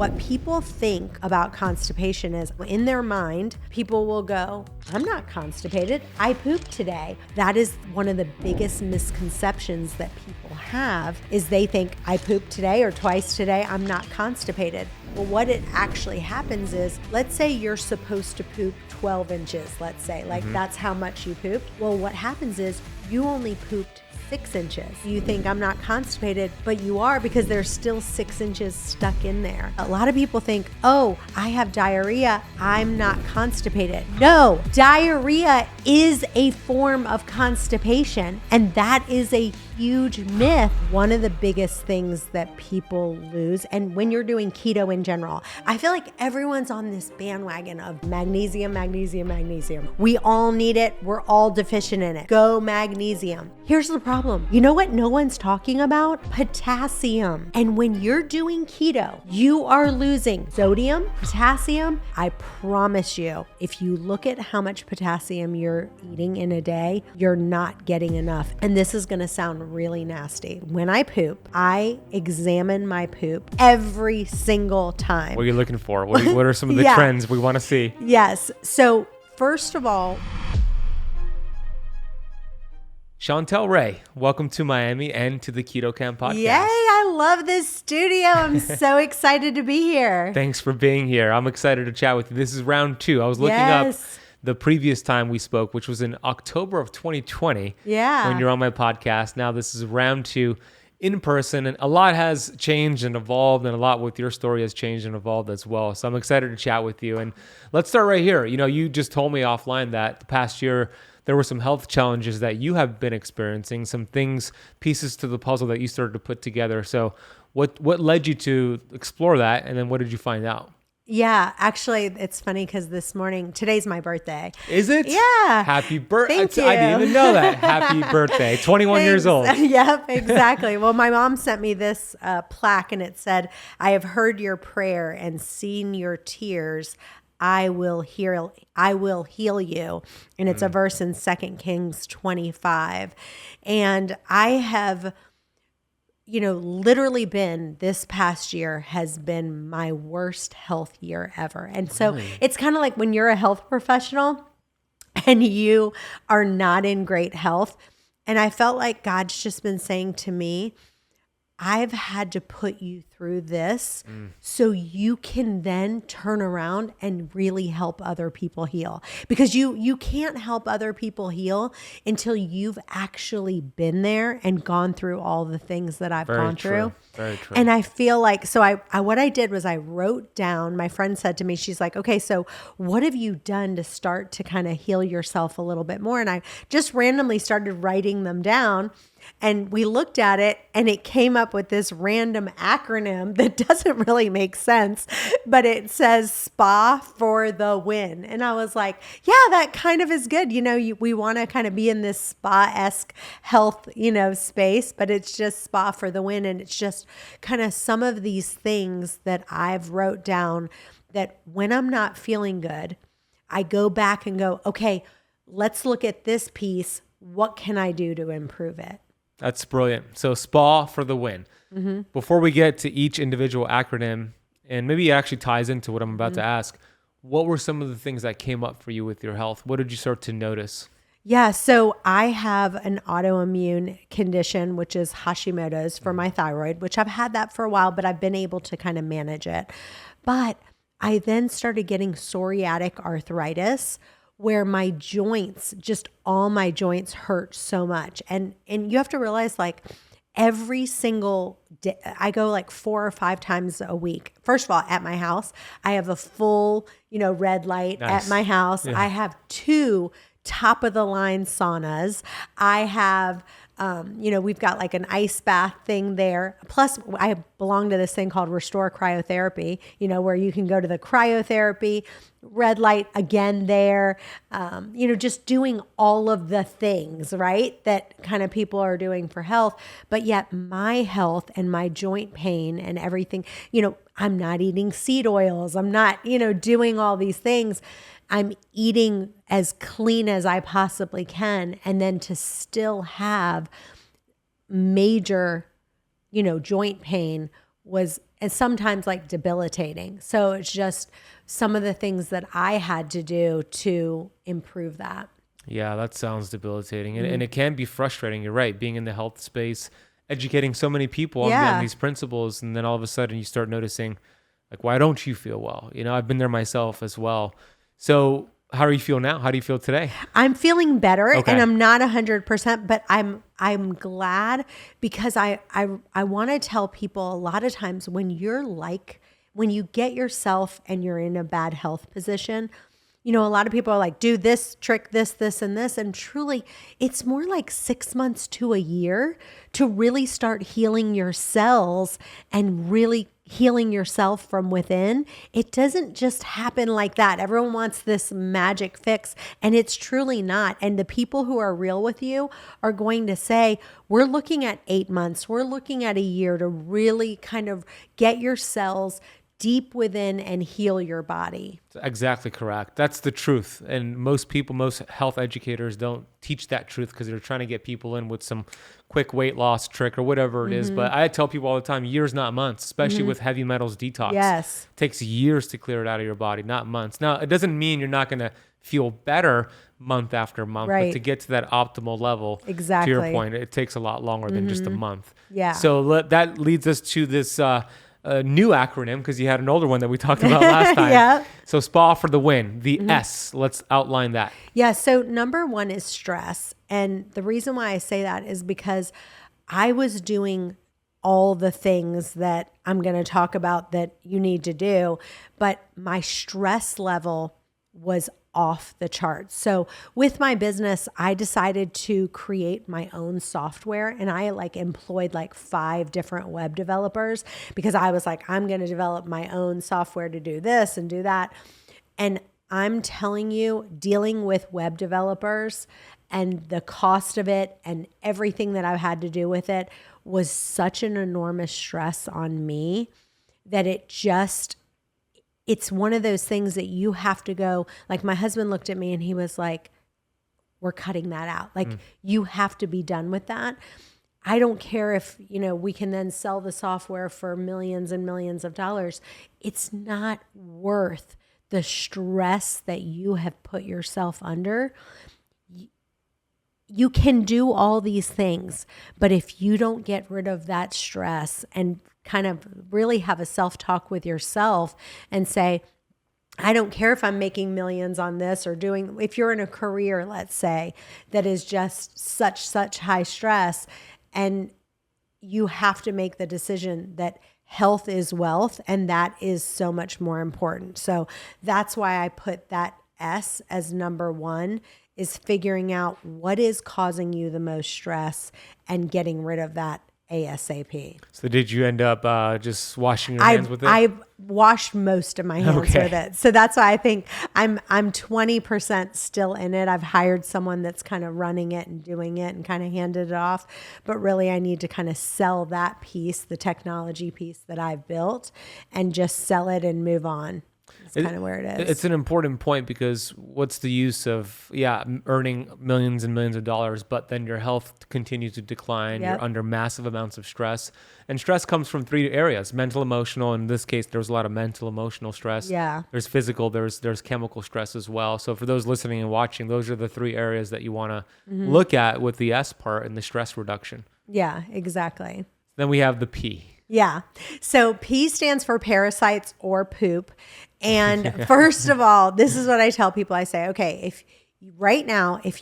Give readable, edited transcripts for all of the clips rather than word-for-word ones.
What people think about constipation is, in their mind, people will go, I'm not constipated, I pooped today. That is one of the biggest misconceptions that people have, is they think I pooped today or twice today, I'm not constipated. Well, what it actually happens is, let's say you're supposed to poop 12 inches, let's say, that's how much you pooped. Well, what happens is you only pooped 6 inches. You think I'm not constipated, but you are, because there's still 6 inches stuck in there. A lot of people think, oh, I have diarrhea, I'm not constipated. No, diarrhea is a form of constipation, and that is a huge myth. One of the biggest things that people lose, and when you're doing keto in general, I feel like everyone's on this bandwagon of magnesium, magnesium, magnesium. We all need it. We're all deficient in it. Go magnesium. Here's the problem. You know what no one's talking about? Potassium. And when you're doing keto, you are losing sodium, potassium. I promise you, if you look at how much potassium you're eating in a day, you're not getting enough. And this is going to sound really nasty. When I poop, I examine my poop every single time. What are you looking for? What are some of the trends we want to see? Yes. So first of all, Chantel Ray, welcome to Miami and to the Keto Kamp Podcast. Yay, I love this studio. I'm so excited to be here. Thanks for being here. I'm excited to chat with you. This is round 2. I was looking up the previous time we spoke, which was in October of 2020. Yeah. When you're on my podcast. Now this is round 2 in person, and a lot has changed and evolved, and a lot with your story has changed and evolved as well. So I'm excited to chat with you. And let's start right here. You know, you just told me offline that the past year there were some health challenges that you have been experiencing, some things, pieces to the puzzle that you started to put together. So what led you to explore that? And then what did you find out? Yeah, actually, it's funny because this morning, today's my birthday. Is it? Yeah. Happy birthday. Thank you. I didn't even know that. Happy birthday. 21 years old. Yep, exactly. Well, my mom sent me this plaque, and it said, I have heard your prayer and seen your tears. I will heal you. And it's a verse in 2 Kings 25. And I have, literally this past year has been my worst health year ever. And so it's kind of like when you're a health professional and you are not in great health. And I felt like God's just been saying to me, I've had to put you through this so you can then turn around and really help other people heal. Because you can't help other people heal until you've actually been there and gone through all the things that I've gone through. Very true. And I feel like, so I what I did was I wrote down, my friend said to me, she's like, okay, so what have you done to start to kind of heal yourself a little bit more? And I just randomly started writing them down. And we looked at it and it came up with this random acronym that doesn't really make sense, but it says S.P.A for the win. And I was like, yeah, that kind of is good. We want to kind of be in this spa-esque health, space, but it's just S.P.A for the win. And it's just kind of some of these things that I've wrote down that when I'm not feeling good, I go back and go, okay, let's look at this piece. What can I do to improve it? That's brilliant. So S.P.A for the win. Mm-hmm. Before we get to each individual acronym, and maybe it actually ties into what I'm about to ask, what were some of the things that came up for you with your health? What did you start to notice? Yeah, so I have an autoimmune condition, which is 𝙎𝙬𝙎𝙍 for my thyroid, which I've had that for a while, but I've been able to kind of manage it. But I then started getting psoriatic arthritis, where my joints, just all my joints hurt so much. And you have to realize, like, every single day, I go like 4 or 5 times a week. First of all, at my house, I have a full, red light at my house. Yeah. I have 2 top of the line saunas. I have, we've got like an ice bath thing there. Plus I belong to this thing called Restore Cryotherapy, where you can go to the cryotherapy, red light again there, just doing all of the things, right, that kind of people are doing for health. But yet my health and my joint pain and everything, I'm not eating seed oils. I'm not, doing all these things. I'm eating as clean as I possibly can. And then to still have major, joint pain was and sometimes like debilitating. So it's just some of the things that I had to do to improve that. Yeah, that sounds debilitating. And it can be frustrating. You're right. Being in the health space, educating so many people on these principles. And then all of a sudden you start noticing, like, why don't you feel well? You know, I've been there myself as well. So how do you feel now? How do you feel today? I'm feeling better, Okay. and I'm not 100%, but I'm glad, because I want to tell people a lot of times when you get yourself and you're in a bad health position, you know, a lot of people are like, do this trick, this, and this. And truly, it's more like 6 months to a year to really start healing your cells and really healing yourself from within. It doesn't just happen like that. Everyone wants this magic fix, and it's truly not. And the people who are real with you are going to say, we're looking at 8 months, we're looking at a year to really kind of get your cells deep within and heal your body. Exactly correct. That's the truth. And most health educators don't teach that truth because they're trying to get people in with some quick weight loss trick or whatever it is. But I tell people all the time, years, not months, especially with heavy metals detox. Yes. It takes years to clear it out of your body, not months. Now, it doesn't mean you're not going to feel better month after month, Right. but to get to that optimal level, Exactly. to your point, it takes a lot longer than just a month. Yeah. So that leads us to this new acronym, because you had an older one that we talked about last time. Yeah. So S.P.A for the win, the S. Let's outline that. Yeah. So number one is stress. And the reason why I say that is because I was doing all the things that I'm going to talk about that you need to do, but my stress level was off the charts. So with my business, I decided to create my own software, and I employed 5 different web developers, because I was like, I'm going to develop my own software to do this and do that. And I'm telling you, dealing with web developers and the cost of it and everything that I've had to do with it was such an enormous stress on me that it's one of those things that you have to go, like my husband looked at me and he was like, we're cutting that out. You have to be done with that. I don't care if, we can then sell the software for millions and millions of dollars. It's not worth the stress that you have put yourself under. You can do all these things, but if you don't get rid of that stress and kind of really have a self-talk with yourself and say, I don't care if I'm making millions on this or if you're in a career, let's say, that is just such high stress, and you have to make the decision that health is wealth, and that is so much more important. So that's why I put that S as number one, is figuring out what is causing you the most stress and getting rid of that ASAP. So did you end up just washing your hands with it? I washed most of my hands with it. So that's why I think I'm 20% still in it. I've hired someone that's kind of running it and doing it and kind of handed it off. But really I need to kind of sell that piece, the technology piece that I've built, and just sell it and move on. That's kind of where it is. It's an important point, because what's the use of, earning millions and millions of dollars, but then your health continues to decline. Yep. You're under massive amounts of stress. And stress comes from 3 areas: mental, emotional. In this case, there was a lot of mental, emotional stress. Yeah. There's physical, there's chemical stress as well. So for those listening and watching, those are the 3 areas that you want to look at with the S part and the stress reduction. Yeah, exactly. Then we have the P. Yeah. So P stands for parasites or poop. And first of all, this is what I tell people. I say, okay, if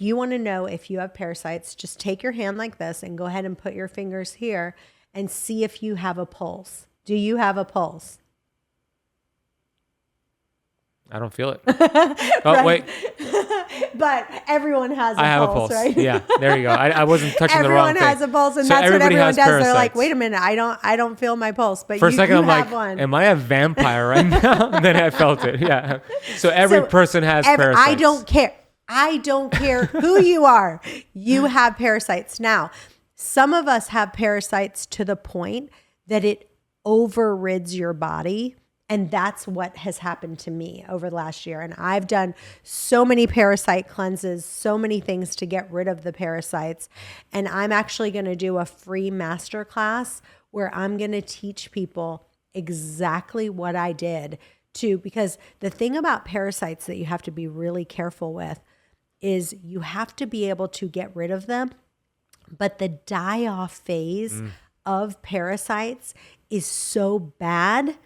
you want to know if you have parasites, just take your hand like this and go ahead and put your fingers here and see if you have a pulse. Do you have a pulse? I don't feel it. Oh, wait. But everyone has a pulse. I have a pulse, right? Yeah, there you go. I wasn't touching the wrong thing. Everyone has a pulse, and So that's what everybody everyone has does. They're parasites. like, wait a minute, I don't feel my pulse, but For a second, you I'm have like, one. am I a vampire right now? And then I felt it. Yeah. So every person has parasites. I don't care. I don't care who you are. You have parasites. Now, some of us have parasites to the point that it overrides your body. And that's what has happened to me over the last year. And I've done so many parasite cleanses, so many things to get rid of the parasites. And I'm actually going to do a free masterclass where I'm going to teach people exactly what I did because the thing about parasites that you have to be really careful with is you have to be able to get rid of them. But the die-off phase of parasites is so bad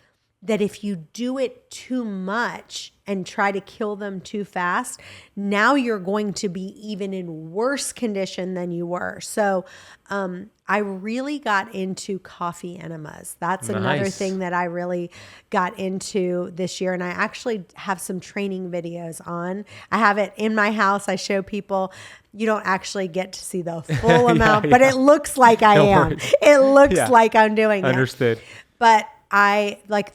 that if you do it too much and try to kill them too fast, now you're going to be even in worse condition than you were. So I really got into coffee enemas. That's another thing that I really got into this year. And I actually have some training videos on. I have it in my house. I show people. You don't actually get to see the full amount, but it looks like I am. It looks like I'm doing it. Understood. But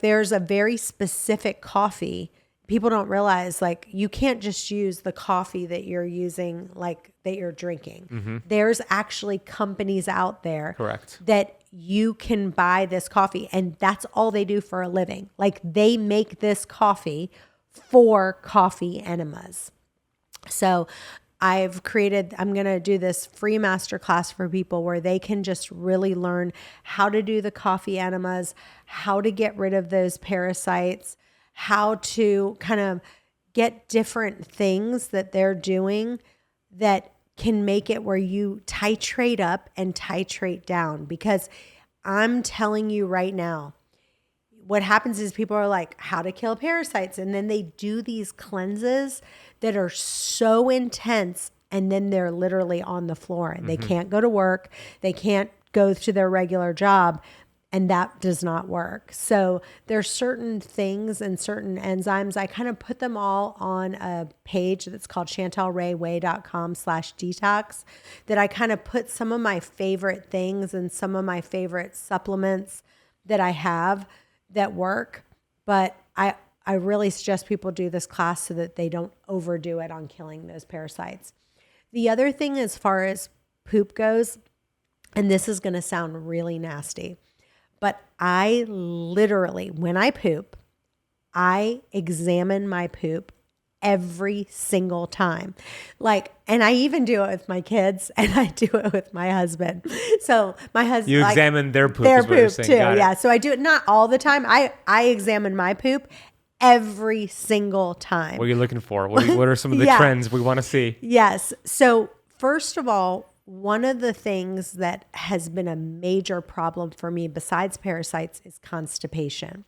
there's a very specific coffee. People don't realize, you can't just use the coffee that you're using, that you're drinking. There's actually companies out there that you can buy this coffee, and that's all they do for a living. They make this coffee for coffee enemas. So I'm going to do this free masterclass for people where they can just really learn how to do the coffee enemas, how to get rid of those parasites, how to kind of get different things that they're doing that can make it where you titrate up and titrate down. Because I'm telling you right now, what happens is people are like, how to kill parasites. And then they do these cleanses that are so intense. And then they're literally on the floor and they can't go to work. They can't go to their regular job. And that does not work. So there's certain things and certain enzymes. I kind of put them all on a page that's called chantelrayway.com/detox that I kind of put some of my favorite things and some of my favorite supplements that I have that work. But I really suggest people do this class so that they don't overdo it on killing those parasites. The other thing as far as poop goes, and this is going to sound really nasty, but I literally, when I poop, I examine my poop every single time. And I even do it with my kids and I do it with my husband. So my husband, you examine their poop, too. Yeah. So I do it not all the time. I examine my poop every single time. What are you looking for? What are some of the trends we want to see? Yes. So first of all, one of the things that has been a major problem for me besides parasites is constipation.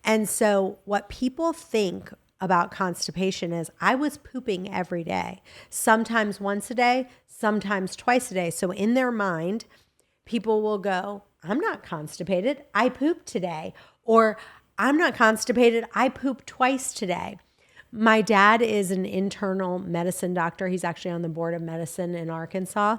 And so what people think about constipation is I was pooping every day, sometimes once a day, sometimes twice a day. So in their mind, people will go, I'm not constipated, I pooped today. Or I'm not constipated, I pooped twice today. My dad is an internal medicine doctor. He's actually on the board of medicine in Arkansas.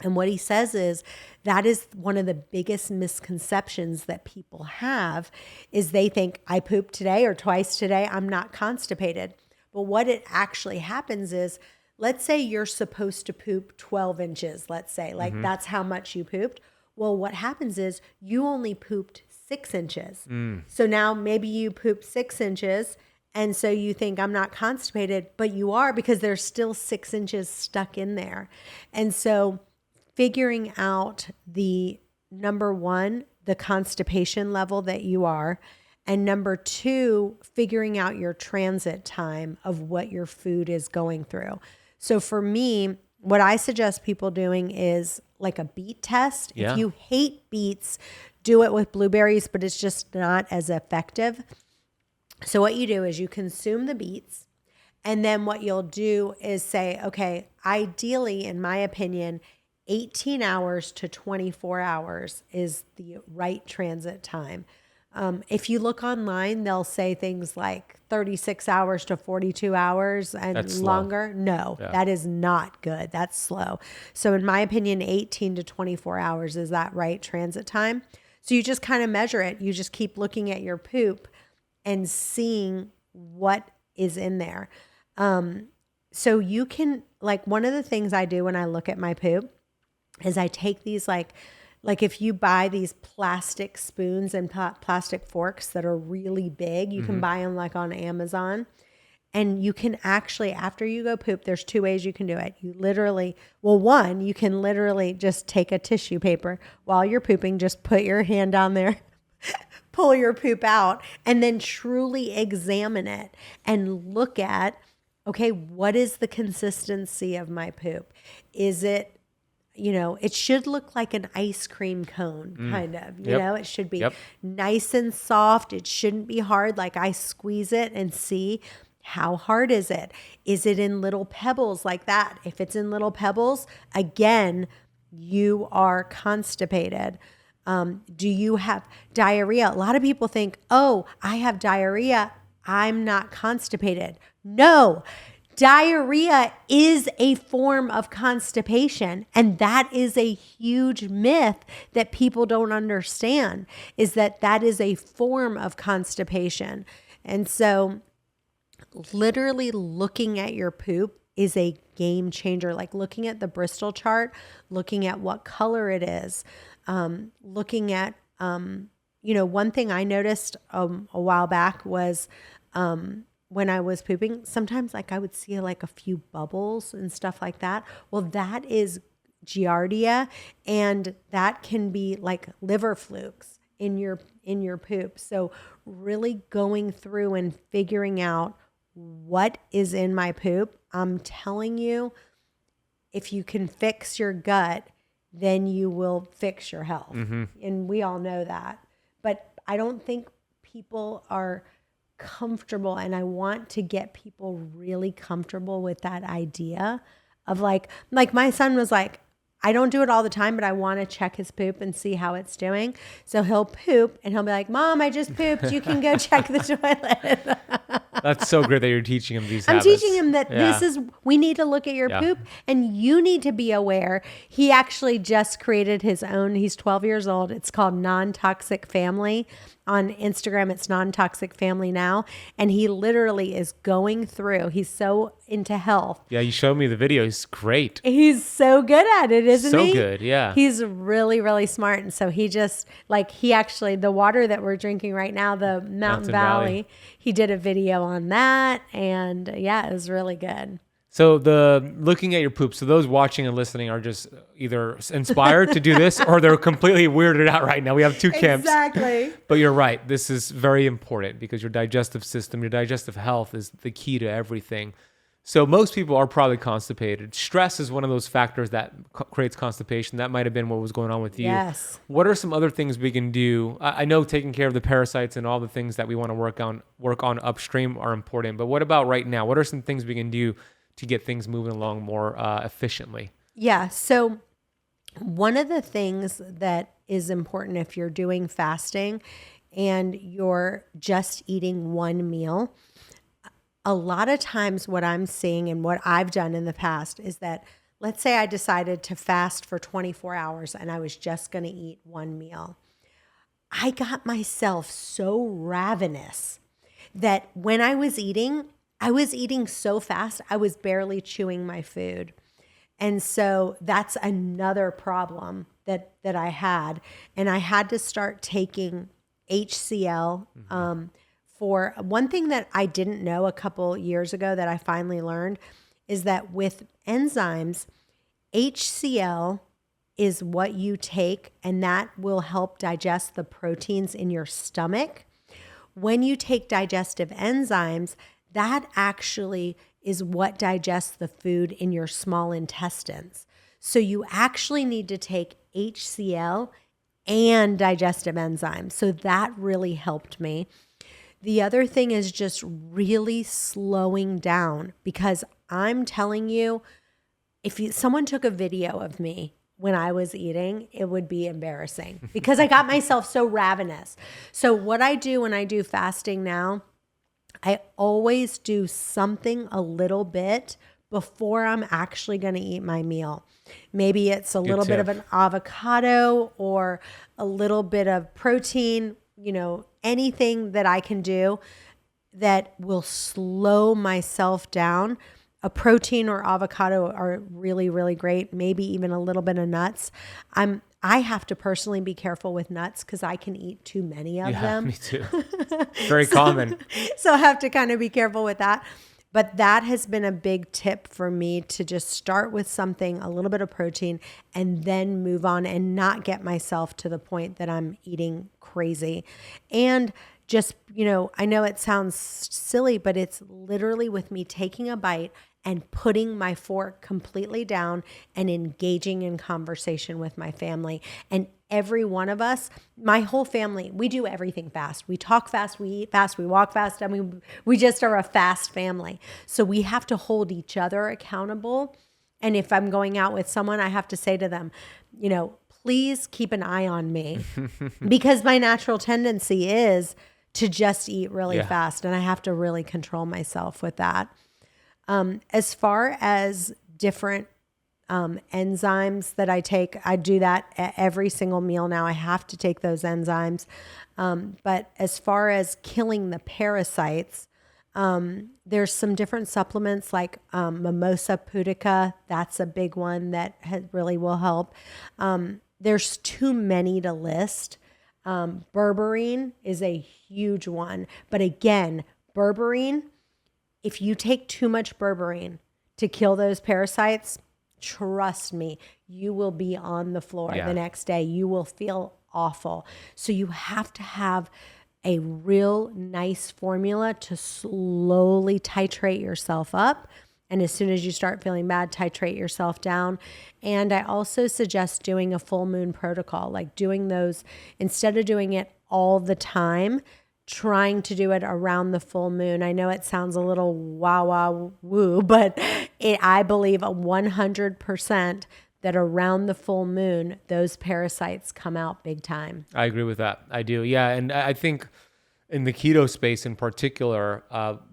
And what he says is that is one of the biggest misconceptions that people have is they think I pooped today or twice today, I'm not constipated. But what it actually happens is, let's say you're supposed to poop 12 inches, let's say, that's how much you pooped. Well, what happens is you only pooped 6 inches. So now maybe you pooped 6 inches and so you think I'm not constipated, but you are because there's still 6 inches stuck in there. And so figuring out the number one, the constipation level that you are, and number two, figuring out your transit time of what your food is going through. So for me, what I suggest people doing is like a beet test. Yeah. If you hate beets, do it with blueberries, but it's just not as effective. So what you do is you consume the beets, and then what you'll do is say, okay, ideally, in my opinion, 18 hours to 24 hours is the right transit time. If you look online, they'll say things like 36 hours to 42 hours and That's longer. Slow. No, that is not good. That's slow. So in my opinion, 18 to 24 hours is that right transit time. So you just kind of measure it. You just keep looking at your poop and seeing what is in there. So you can, one of the things I do when I look at my poop is I take these like if you buy these plastic spoons and plastic forks that are really big, you can buy them on Amazon, and you can actually, after you go poop, there's 2 ways you can do it. You literally, one, you can literally just take a tissue paper while you're pooping, just put your hand down there, pull your poop out and then truly examine it and look at, okay, what is the consistency of my poop? Is it, it should look like an ice cream cone, kind of, it should be nice and soft. It shouldn't be hard. Like I squeeze it and see how hard is it? Is it in little pebbles like that? If it's in little pebbles, again, you are constipated. Do you have diarrhea? A lot of people think, oh, I have diarrhea, I'm not constipated. No, diarrhea is a form of constipation. And that is a huge myth that people don't understand, is that is a form of constipation. And so literally looking at your poop is a game changer. Like looking at the Bristol chart, looking at what color it is, looking at, one thing I noticed a while back was when I was pooping, sometimes like I would see like a few bubbles and stuff like that. Well, that is giardia, and that can be like liver flukes in your poop. So really going through and figuring out what is in my poop. I'm telling you, if you can fix your gut, then you will fix your health. And we all know that. But I don't think people are comfortable, and I want to get people really comfortable with that idea of like my son was like, I don't do it all the time, but I want to check his poop and see how it's doing. So he'll poop and he'll be like, Mom, I just pooped. You can go check the toilet. That's so great that you're teaching him these habits. I'm teaching him that we need to look at your poop, and you need to be aware. He actually just created his own, he's 12 years old. It's called Non-Toxic Family. On Instagram, it's Non-Toxic Family now. And he literally is going through, he's so into health. Yeah, you showed me the video. He's great. He's so good at it, isn't he? So good, yeah. He's really, really smart. And so he just, the water that we're drinking right now, the Mountain Valley, he did a video on that. And yeah, it was really good. So the looking at your poop, so those watching and listening are just either inspired to do this or they're completely weirded out right now. We have two camps. Exactly. But you're right. This is very important because your digestive system, your digestive health is the key to everything. So most people are probably constipated. Stress is one of those factors that creates constipation. That might have been what was going on with you. Yes. What are some other things we can do? I know taking care of the parasites and all the things that we want to work on upstream are important. But what about right now? What are some things we can do to get things moving along more efficiently? Yeah. So one of the things that is important if you're doing fasting and you're just eating one meal, a lot of times what I'm seeing and what I've done in the past is that, let's say I decided to fast for 24 hours and I was just going to eat one meal. I got myself so ravenous that when I was eating so fast, I was barely chewing my food. And so that's another problem that I had. And I had to start taking HCl. For one thing that I didn't know a couple years ago that I finally learned is that with enzymes, HCl is what you take, and that will help digest the proteins in your stomach. When you take digestive enzymes, that actually is what digests the food in your small intestines. So you actually need to take HCl and digestive enzymes. So that really helped me. The other thing is just really slowing down, because I'm telling you, if someone took a video of me when I was eating, it would be embarrassing because I got myself so ravenous. So what I do when I do fasting now, I always do something a little bit before I'm actually going to eat my meal. Maybe it's a little bit of an avocado or a little bit of protein, anything that I can do that will slow myself down. A protein or avocado are really, really great. Maybe even a little bit of nuts. I have to personally be careful with nuts because I can eat too many of them. Me too. Very common. So I have to kind of be careful with that. But that has been a big tip for me, to just start with something, a little bit of protein, and then move on and not get myself to the point that I'm eating crazy. And just, I know it sounds silly, but it's literally with me taking a bite and putting my fork completely down and engaging in conversation with my family. And every one of us, my whole family, we do everything fast. We talk fast, we eat fast, we walk fast. I mean, we just are a fast family. So we have to hold each other accountable. And if I'm going out with someone, I have to say to them, please keep an eye on me, because my natural tendency is to just eat really fast. And I have to really control myself with that. As far as different enzymes that I take, I do that at every single meal now. I have to take those enzymes. But as far as killing the parasites, there's some different supplements like mimosa pudica. That's a big one that really will help. There's too many to list. Berberine is a huge one. But again, berberine, if you take too much berberine to kill those parasites, trust me, you will be on the floor the next day. You will feel awful. So you have to have a real nice formula to slowly titrate yourself up. And as soon as you start feeling bad, titrate yourself down. And I also suggest doing a full moon protocol, like doing those, instead of doing it all the time, trying to do it around the full moon. I know it sounds a little woo, but I believe 100% that around the full moon, those parasites come out big time. I agree with that. I do. Yeah. And I think in the keto space in particular,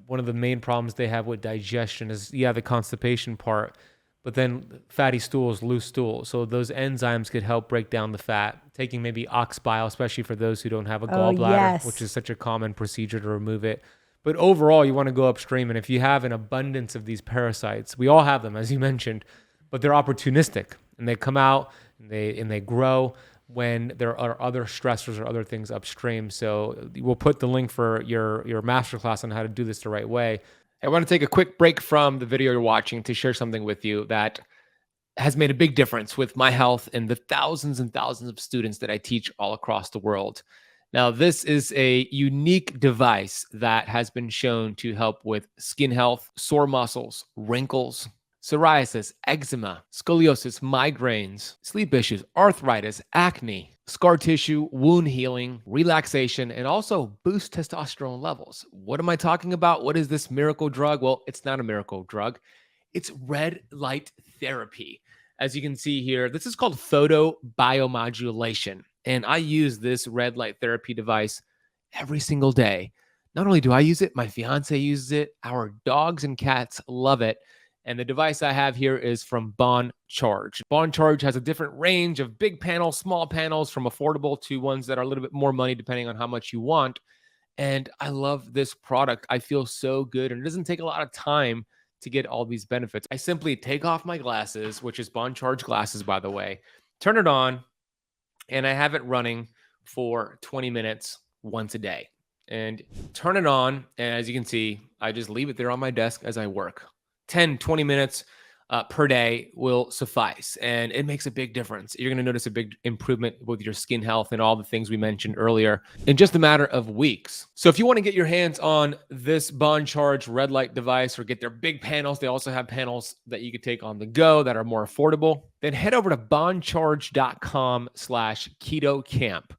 one of the main problems they have with digestion is, the constipation part, but then fatty stools, loose stool. So those enzymes could help break down the fat. Taking maybe ox bile, especially for those who don't have a gallbladder, which is such a common procedure to remove it. But overall, you want to go upstream. And if you have an abundance of these parasites, we all have them, as you mentioned, but they're opportunistic and they come out and they grow when there are other stressors or other things upstream. So we'll put the link for your masterclass on how to do this the right way. I want to take a quick break from the video you're watching to share something with you that has made a big difference with my health and the thousands and thousands of students that I teach all across the world. Now, this is a unique device that has been shown to help with skin health, sore muscles, wrinkles, psoriasis, eczema, scoliosis, migraines, sleep issues, arthritis, acne, scar tissue, wound healing, relaxation, and also boost testosterone levels. What am I talking about? What is this miracle drug? Well, it's not a miracle drug. It's red light therapy. As you can see here, this is called photobiomodulation. And I use this red light therapy device every single day. Not only do I use it, my fiance uses it. Our dogs and cats love it. And the device I have here is from Bon Charge. Bon Charge has a different range of big panels, small panels, from affordable to ones that are a little bit more money depending on how much you want. And I love this product. I feel so good. And it doesn't take a lot of time to get all these benefits. I simply take off my glasses, which is Bon Charge glasses, by the way, turn it on, and I have it running for 20 minutes once a day. And turn it on, and as you can see, I just leave it there on my desk as I work. 10, 20 minutes per day will suffice, and it makes a big difference. You're going to notice a big improvement with your skin health and all the things we mentioned earlier in just a matter of weeks. So if you want to get your hands on this Bon Charge red light device or get their big panels, they also have panels that you could take on the go that are more affordable, then head over to boncharge.com/Keto Kamp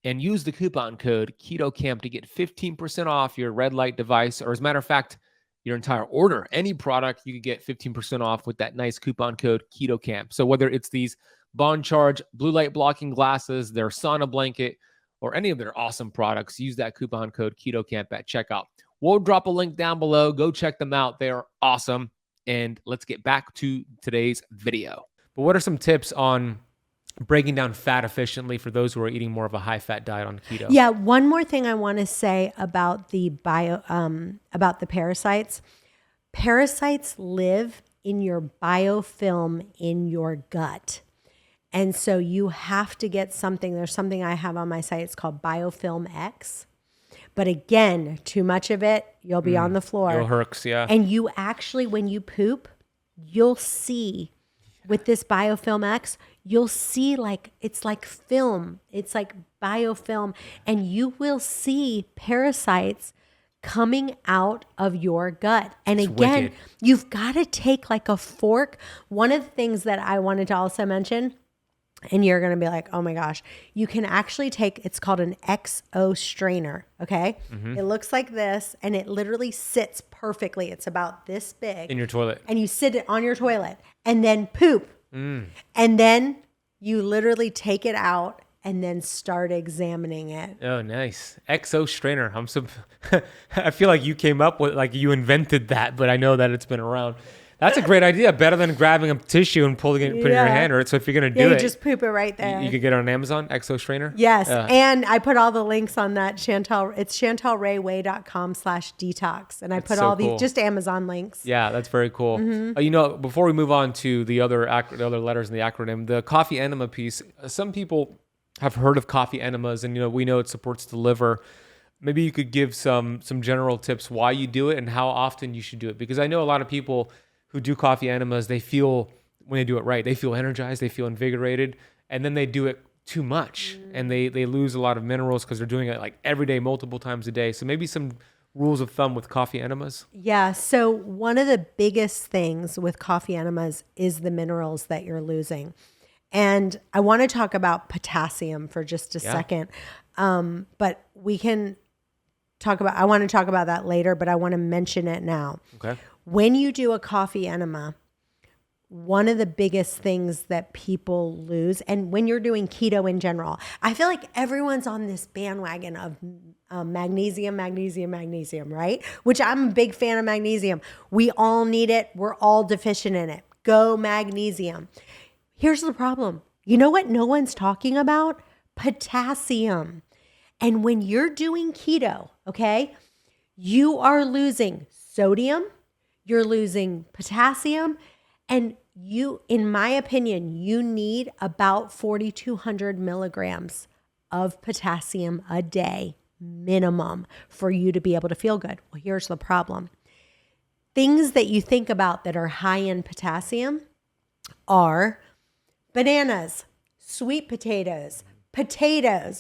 and use the coupon code Keto Kamp to get 15% off your red light device, or as a matter of fact, your entire order. Any product, you can get 15% off with that nice coupon code Keto Kamp. So whether it's these Bon Charge blue light blocking glasses, their sauna blanket, or any of their awesome products, use that coupon code Keto Kamp at checkout. We'll drop a link down below. Go check them out. They are awesome. And let's get back to today's video. But what are some tips on breaking down fat efficiently for those who are eating more of a high fat diet on keto? Yeah. One more thing I want to say about the parasites. Parasites live in your biofilm in your gut. And so you have to get something. There's something I have on my site. It's called Biofilm X. But again, too much of it, you'll be on the floor. You'll herx, yeah. And you actually, when you poop, you'll see with this biofilm X, you'll see like, it's like film. It's like biofilm. And you will see parasites coming out of your gut. And It's again, wicked. you've got to take like a fork. One of the things that I wanted to also mention, and you're going to be like, oh my gosh, you can actually take, it's called an XO strainer. Okay. It looks like this and it literally sits perfectly. It's about this big. In your toilet. And you sit it on your toilet and then poop. And then you literally take it out and then start examining it. Oh, nice. XO strainer. I feel like you came up with, like you invented that, but I know that it's been around. That's a great idea. Better than grabbing a tissue and putting it in your hand. Or so if you're going to do you it, just poop it right there. you could get it on Amazon, XO strainer. Yes. And I put all the links on that Chantel. It's chantelrayway.com/detox. And I put so all cool. these just Amazon links. Yeah, that's very cool. Before we move on to the other letters in the acronym, the coffee enema piece, some people have heard of coffee enemas and, we know it supports the liver. Maybe you could give some general tips why you do it and how often you should do it. Because I know a lot of people who do coffee enemas, they feel, when they do it right, they feel energized, they feel invigorated, and then they do it too much and they lose a lot of minerals because they're doing it like every day, multiple times a day. So maybe some rules of thumb with coffee enemas. Yeah. So one of the biggest things with coffee enemas is the minerals that you're losing. And I want to talk about potassium for just a second. But we can I want to talk about that later, but I want to mention it now. Okay. When you do a coffee enema, one of the biggest things that people lose, and when you're doing keto in general, I feel like everyone's on this bandwagon of magnesium, right? Which I'm a big fan of magnesium. We all need it. We're all deficient in it. Go magnesium. Here's the problem. You know what no one's talking about? Potassium. And when you're doing keto, okay, you are losing sodium, you're losing potassium, and you, in my opinion, you need about 4,200 milligrams of potassium a day minimum for you to be able to feel good. Well, here's the problem. Things that you think about that are high in potassium are bananas, sweet potatoes.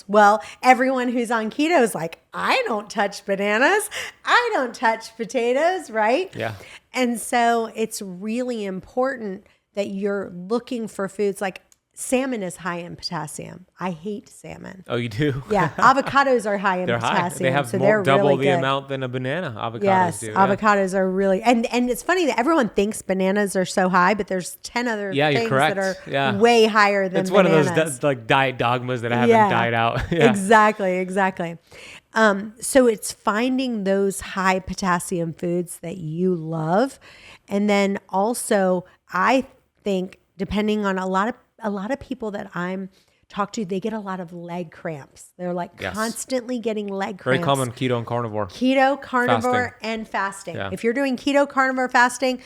Well, everyone who's on keto is like, I don't touch bananas. I don't touch potatoes, right? Yeah. And so it's really important that you're looking for foods like salmon is high in potassium. I hate salmon. Oh, you do? Yeah. Avocados are high in They're potassium. high. They have so more, they're double really the good. amount than a banana. Avocados Yes, do. avocados are really, and it's funny that everyone thinks bananas are so high, but there's 10 other things correct. that are way higher than It's bananas. one of those like diet dogmas that haven't died out. Exactly. So it's finding those high potassium foods that you love. And then also, I think depending on a lot of people that I'm talk to, they get a lot of leg cramps. They're like constantly getting leg cramps. Very common keto and carnivore. Keto, carnivore, and fasting. Yeah. If you're doing keto, carnivore, fasting,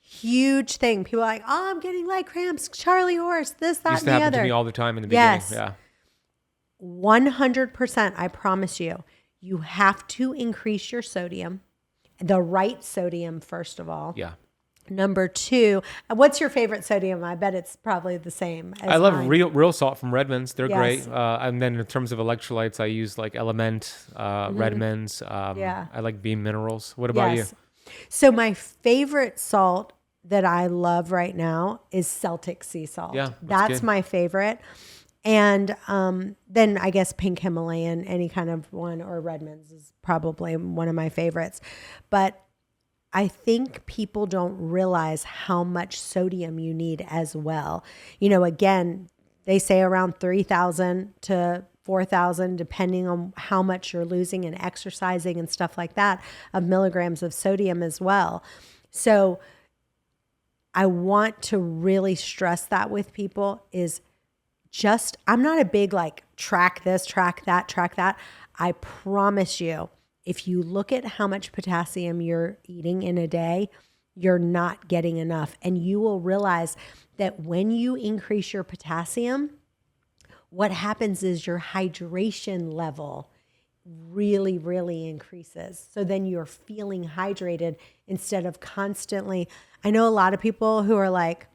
huge thing. People are like, oh, I'm getting leg cramps, Charlie horse, this, that, Used and to the happen other. to me all the time in the beginning. Yes. Yeah. 100%, I promise you, you have to increase your sodium, the right sodium, first of all. Yeah. Number two, what's your favorite sodium? I bet it's probably the same as I love mine. real salt from Redmond's. They're Yes. great. And then in terms of electrolytes, I use like Element, Redmond's. I like Beam Minerals. What about you? So my favorite salt that I love right now is Celtic sea salt. Yeah, that's good. my favorite. And then I guess pink Himalayan, any kind of one, or Redmond's is probably one of my favorites. But I think people don't realize how much sodium you need as well. Again, they say around 3,000 to 4,000, depending on how much you're losing and exercising and stuff like that, of milligrams of sodium as well. So I want to really stress that with people is just, I'm not a big like track this, track that. I promise you, if you look at how much potassium you're eating in a day, you're not getting enough. And you will realize that when you increase your potassium, what happens is your hydration level really, really increases. So then you're feeling hydrated instead of constantly. I know a lot of people who are like,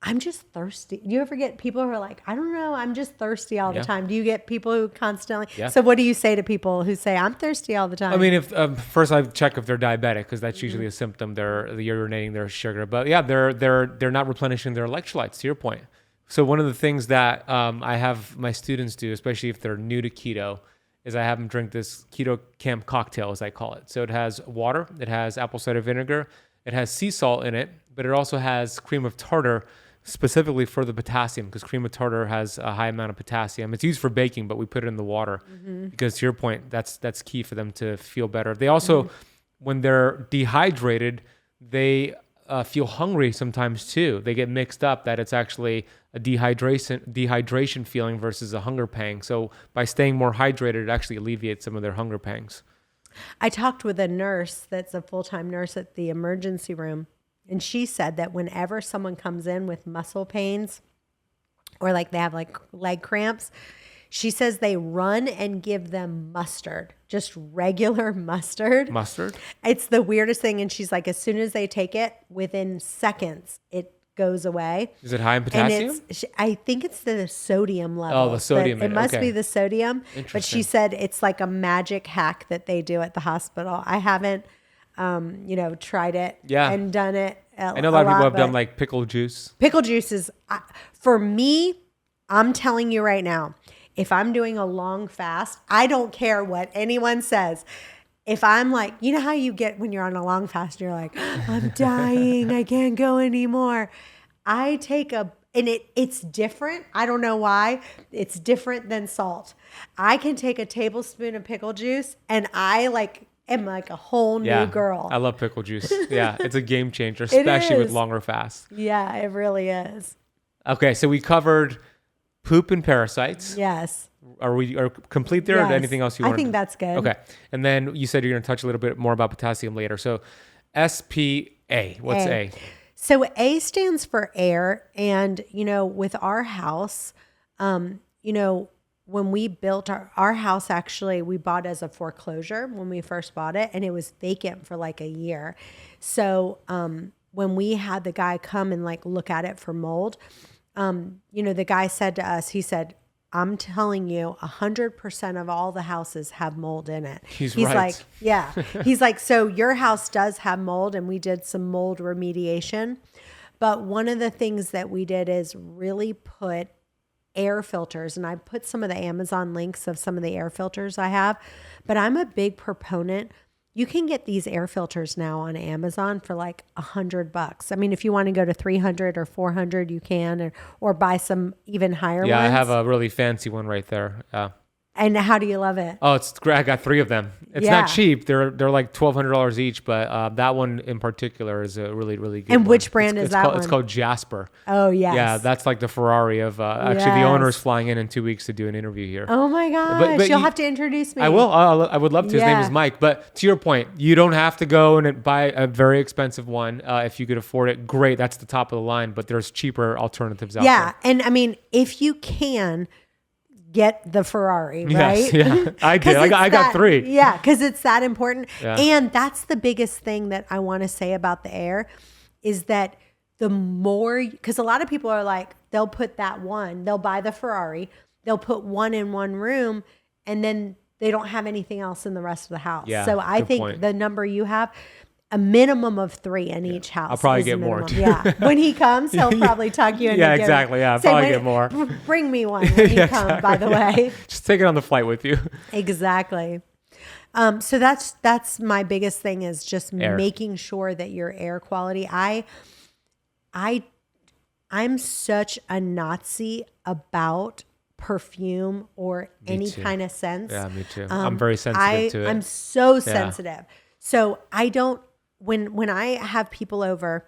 I'm just thirsty. Do you ever get people who are like, I don't know, I'm just thirsty all the time? Do you get people who constantly? Yeah. So what do you say to people who say, I'm thirsty all the time? I mean, if first I check if they're diabetic, because that's usually a symptom. They're urinating their sugar, but yeah, they're not replenishing their electrolytes. To your point. So one of the things that I have my students do, especially if they're new to keto, is I have them drink this Keto Kamp cocktail, as I call it. So it has water, it has apple cider vinegar, it has sea salt in it, but it also has cream of tartar, specifically for the potassium, because cream of tartar has a high amount of potassium. It's used for baking, but we put it in the water because, to your point, that's key for them to feel better. They also, when they're dehydrated, they feel hungry sometimes too. They get mixed up that it's actually a dehydration feeling versus a hunger pang. So by staying more hydrated, it actually alleviates some of their hunger pangs. I talked with a nurse that's a full-time nurse at the emergency room, and she said that whenever someone comes in with muscle pains or like they have like leg cramps, she says they run and give them mustard, just regular mustard. Mustard? It's the weirdest thing. And she's like, as soon as they take it, within seconds, it goes away. Is it high in potassium? And I think it's the sodium level. Oh, the sodium. It must be the sodium. But she said it's like a magic hack that they do at the hospital. I haven't tried it and done it. I know a lot of people have done like pickle juice. Pickle juice is, for me, I'm telling you right now, if I'm doing a long fast, I don't care what anyone says. If I'm like, you know how you get when you're on a long fast, you're like, I'm dying, I can't go anymore. I take and it's different. I don't know why. It's different than salt. I can take a tablespoon of pickle juice and I am like a whole new girl. I love pickle juice. Yeah, it's a game changer, especially with longer fasts. Yeah, it really is. Okay, so we covered poop and parasites. Yes. Are we complete there? Or anything else you want? I think that's good. Okay, and then you said you're going to touch a little bit more about potassium later. So S.P.A. What's A? So A stands for air, and with our house, when we built our house, actually, we bought as a foreclosure when we first bought it, and it was vacant for like a year. So when we had the guy come and look at it for mold, the guy said to us, he said, I'm telling you, 100% of all the houses have mold in it. He's right. Like, yeah. He's like, so your house does have mold, and we did some mold remediation. But one of the things that we did is really put air filters, and I put some of the Amazon links of some of the air filters I have, but I'm a big proponent. You can get these air filters now on Amazon for like $100. I mean, if you want to go to 300 or 400, you can, or buy some even higher ones. Yeah, I have a really fancy one right there. And how do you love it? Oh, it's great. I got 3 of them. It's not cheap. They're like $1,200 each, but that one in particular is a really, really good And one. which brand is that one? It's called Jasper. Oh, yes. Yeah, that's like the Ferrari of, actually the owner is flying in 2 weeks to do an interview here. Oh my gosh. But you'll have to introduce me. I will. I would love to. His name is Mike. But to your point, you don't have to go and buy a very expensive one. If you could afford it, great. That's the top of the line, but there's cheaper alternatives out there. Yeah. And I mean, if you can, get the Ferrari, right? Yes, yeah. I did. I got 3. Yeah, because it's that important. Yeah. And that's the biggest thing that I want to say about the air is that the more, because a lot of people are like, they'll put that one, they'll buy the Ferrari, they'll put one in one room, and then they don't have anything else in the rest of the house. Yeah, so I think the number you have, a minimum of 3 in each house. I'll probably get more too. Yeah. When he comes, he'll probably tuck you in. Yeah, exactly. Yeah, I'll probably get more. Bring me one when you come, by the way. Just take it on the flight with you. Exactly. So that's my biggest thing is just making sure that your air quality. I'm such a Nazi about perfume or any kind of scents. Yeah, me too. I'm very sensitive to it. I'm so sensitive. So I don't, when I have people over,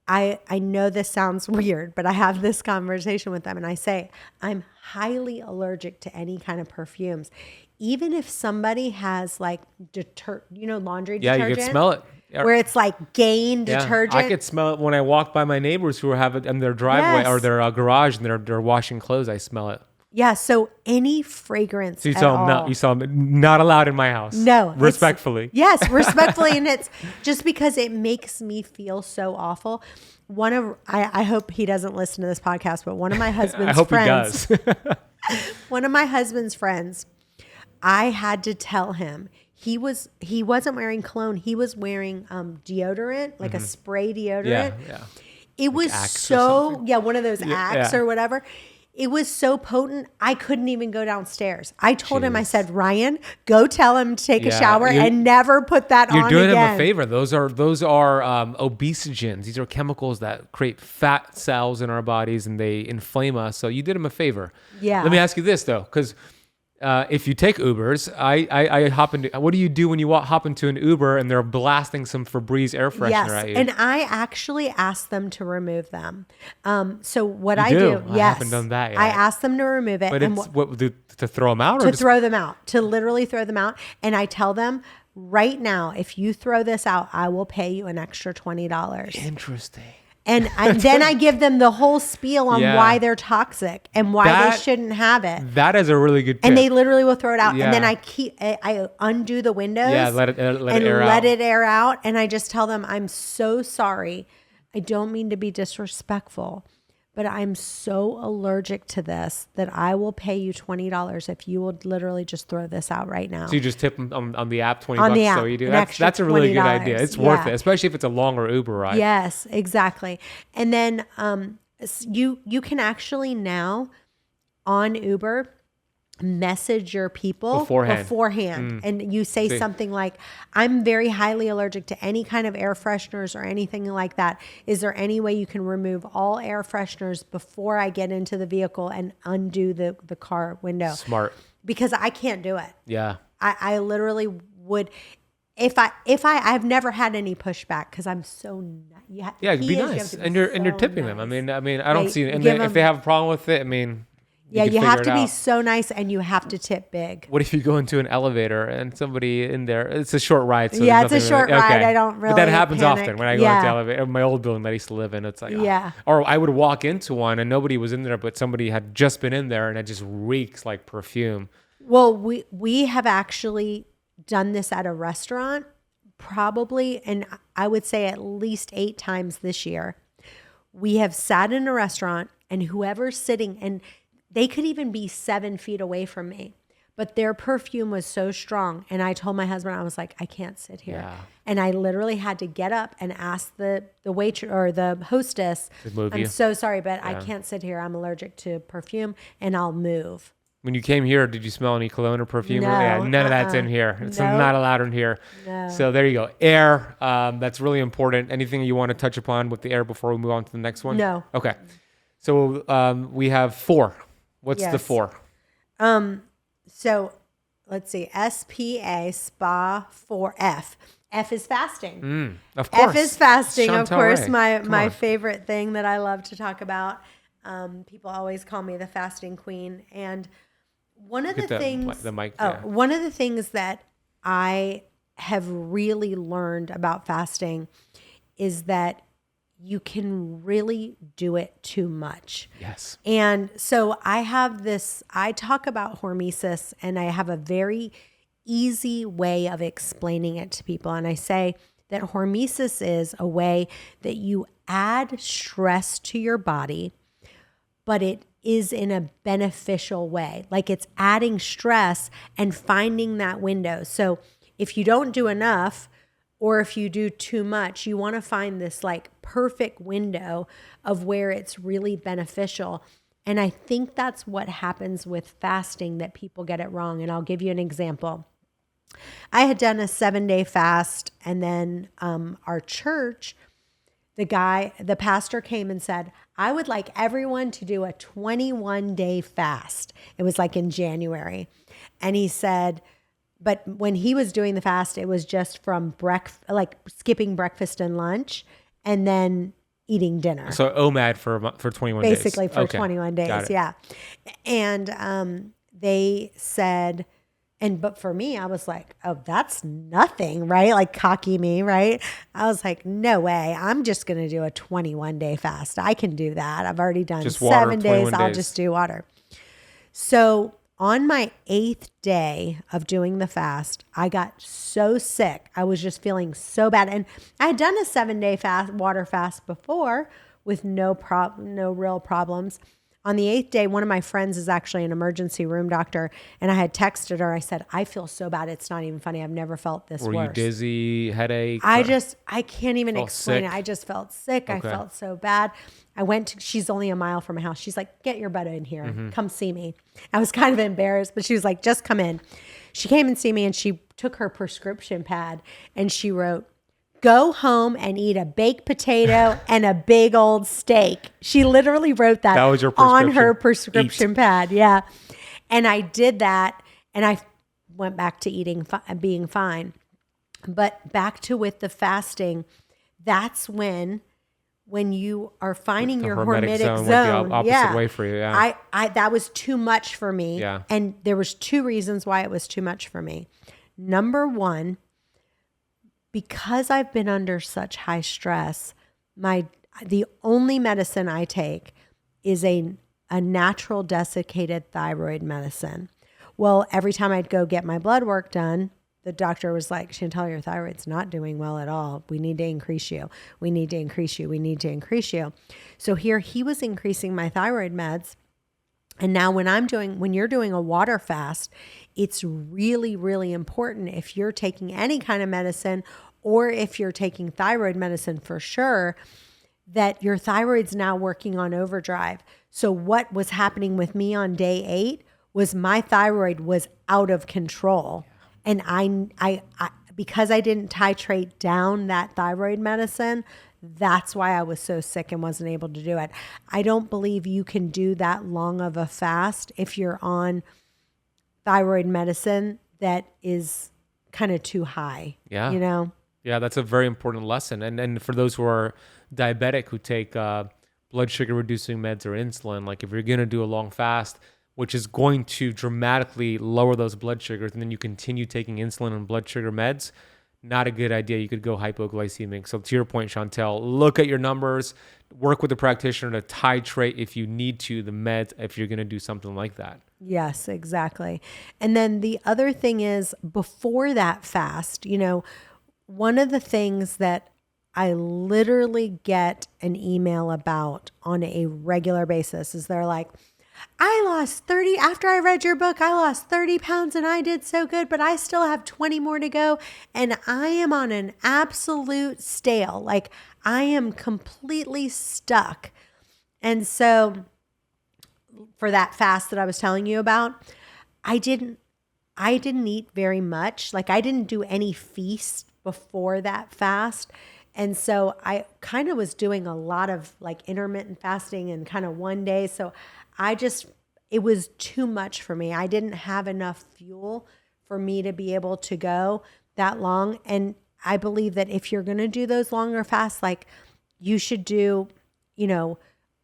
I know this sounds weird, but I have this conversation with them and I say, I'm highly allergic to any kind of perfumes. Even if somebody has like laundry detergent. Yeah, you can smell it. Where it's like Gain detergent. I could smell it when I walk by my neighbors who have it in their driveway or their garage and they're washing clothes. I smell it. Yeah. So any fragrance So you at saw him all. not, you saw him not allowed in my house. No. Respectfully. Yes, respectfully. And it's just because it makes me feel so awful. I hope he doesn't listen to this podcast, but one of my husband's I hope friends. he does. One of my husband's friends, I had to tell him he wasn't wearing cologne. He was wearing deodorant, like a spray deodorant. Yeah. It was one of those Axe or whatever. It was so potent, I couldn't even go downstairs. I told him, I said, Ryan, go tell him to take a shower and never put that on again. You're doing him a favor. Those are obesogens. These are chemicals that create fat cells in our bodies and they inflame us. So you did him a favor. Yeah. Let me ask you this though, because if you take Ubers, I hop into. What do you do when you hop into an Uber and they're blasting some Febreze air freshener at you? And I actually asked them to remove them. So what I do, I haven't done that yet. I asked them to remove it. But to throw them out, throw them out, to literally throw them out. And I tell them right now, if you throw this out, I will pay you an extra $20. Interesting. And then I give them the whole spiel on why they're toxic and why they shouldn't have it. That is a really good tip. And they literally will throw it out. Yeah. And then I undo the windows. Yeah, let it air out. And I just tell them, I'm so sorry. I don't mean to be disrespectful, but I'm so allergic to this that I will pay you $20 if you would literally just throw this out right now. So you just tip them on the app $20 on the app, so you do. That's a really good idea. It's worth it, especially if it's a longer Uber ride. Yes, exactly. And then you can actually now on Uber message your people beforehand. And you say something like, I'm very highly allergic to any kind of air fresheners or anything like that. Is there any way you can remove all air fresheners before I get into the vehicle and undo the car window? Smart. Because I can't do it. Yeah. I literally would, I've never had any pushback because I'm so nice. Be nice. And you're tipping them. I mean, I don't see it. And if they have a problem with it, I mean, you have to be so nice and you have to tip big. What if you go into an elevator and somebody in there, it's a short ride. So it's a short ride. I don't really But that happens panic. Often when I go into elevator. My old building that I used to live in, it's like, Or I would walk into one and nobody was in there, but somebody had just been in there and it just reeks like perfume. Well, we have actually done this at a restaurant probably, and I would say at least 8 times this year. We have sat in a restaurant and whoever's sitting, and they could even be 7 feet away from me, but their perfume was so strong. And I told my husband, I was like, I can't sit here. Yeah. And I literally had to get up and ask the waitress or the hostess, I'm so sorry, but I can't sit here. I'm allergic to perfume and I'll move. When you came here, did you smell any cologne or perfume? No, none of that's in here. It's not allowed in here. No. So there you go. Air, that's really important. Anything you want to touch upon with the air before we move on to the next one? No. Okay. So we have 4. What's the 4? So let's see. S.P.A. S.P.A. 4 F. F is fasting. Of course. F is fasting. Chantal of course, Ray. my favorite thing that I love to talk about. People always call me the fasting queen. And one of the things, one of the things that I have really learned about fasting is that you can really do it too much. Yes. And so I talk about hormesis, and I have a very easy way of explaining it to people. And I say that hormesis is a way that you add stress to your body, but it is in a beneficial way. Like it's adding stress and finding that window. So if you don't do enough, or if you do too much, you want to find this like perfect window of where it's really beneficial. And I think that's what happens with fasting, that people get it wrong. And I'll give you an example. I had done a 7-day fast, and then our church, the pastor came and said, I would like everyone to do a 21-day fast. It was like in January. And he said, but when he was doing the fast, it was just from like skipping breakfast and lunch and then eating dinner. So OMAD for 21 days. Basically for 21 days, yeah. And they said, but for me, I was like, oh, that's nothing, right? Like cocky me, right? I was like, no way. I'm just going to do a 21-day fast. I can do that. I've already done just 7 days. I'll just do water. So on my 8th day of doing the fast, I got so sick. I was just feeling so bad. And I had done a 7-day water fast before with no real problems. On the 8th day, one of my friends is actually an emergency room doctor, and I had texted her. I said, I feel so bad. It's not even funny. I've never felt this worse. Were you dizzy, headache? I can't even explain sick? it. I just felt sick. Okay. I felt so bad. She's only a mile from my house. She's like, get your butt in here. Come see me. I was kind of embarrassed, but she was like, just come in. She came and see me, and she took her prescription pad and she wrote, go home and eat a baked potato and a big old steak. She literally wrote that was your on her prescription pad. Yeah. And I did that, and I went back to being fine. But back to with the fasting, that's when you are finding your hormetic zone, went the opposite way for you. Yeah. I that was too much for me. Yeah. And there was 2 reasons why it was too much for me. Number 1, because I've been under such high stress, the only medicine I take is a natural desiccated thyroid medicine. Well, every time I'd go get my blood work done, the doctor was like, Chantel, your thyroid's not doing well at all. We need to increase you. We need to increase you. We need to increase you. So here he was increasing my thyroid meds. And now when you're doing a water fast, it's really, really important, if you're taking any kind of medicine or if you're taking thyroid medicine for sure, that your thyroid's now working on overdrive. So what was happening with me on day 8 was my thyroid was out of control. And I because I didn't titrate down that thyroid medicine, that's why I was so sick and wasn't able to do it. I don't believe you can do that long of a fast if you're on thyroid medicine that is kind of too high. Yeah. You know? Yeah, that's a very important lesson. And for those who are diabetic who take blood sugar reducing meds or insulin, like if you're going to do a long fast, which is going to dramatically lower those blood sugars, and then you continue taking insulin and blood sugar meds, not a good idea. You could go hypoglycemic. So to your point, Chantel, look at your numbers, work with the practitioner to titrate if you need to the meds if you're going to do something like that. Yes, exactly. And then the other thing is, before that fast, one of the things that I literally get an email about on a regular basis is they're like, I lost 30, after I read your book, I lost 30 pounds and I did so good, but I still have 20 more to go. And I am on an absolute stale. Like, I am completely stuck. And so for that fast that I was telling you about, I didn't eat very much. Like, I didn't do any feast before that fast. And so I kind of was doing a lot of like intermittent fasting and kind of one day. So it was too much for me. I didn't have enough fuel for me to be able to go that long. And I believe that if you're going to do those longer fasts, like you should do, a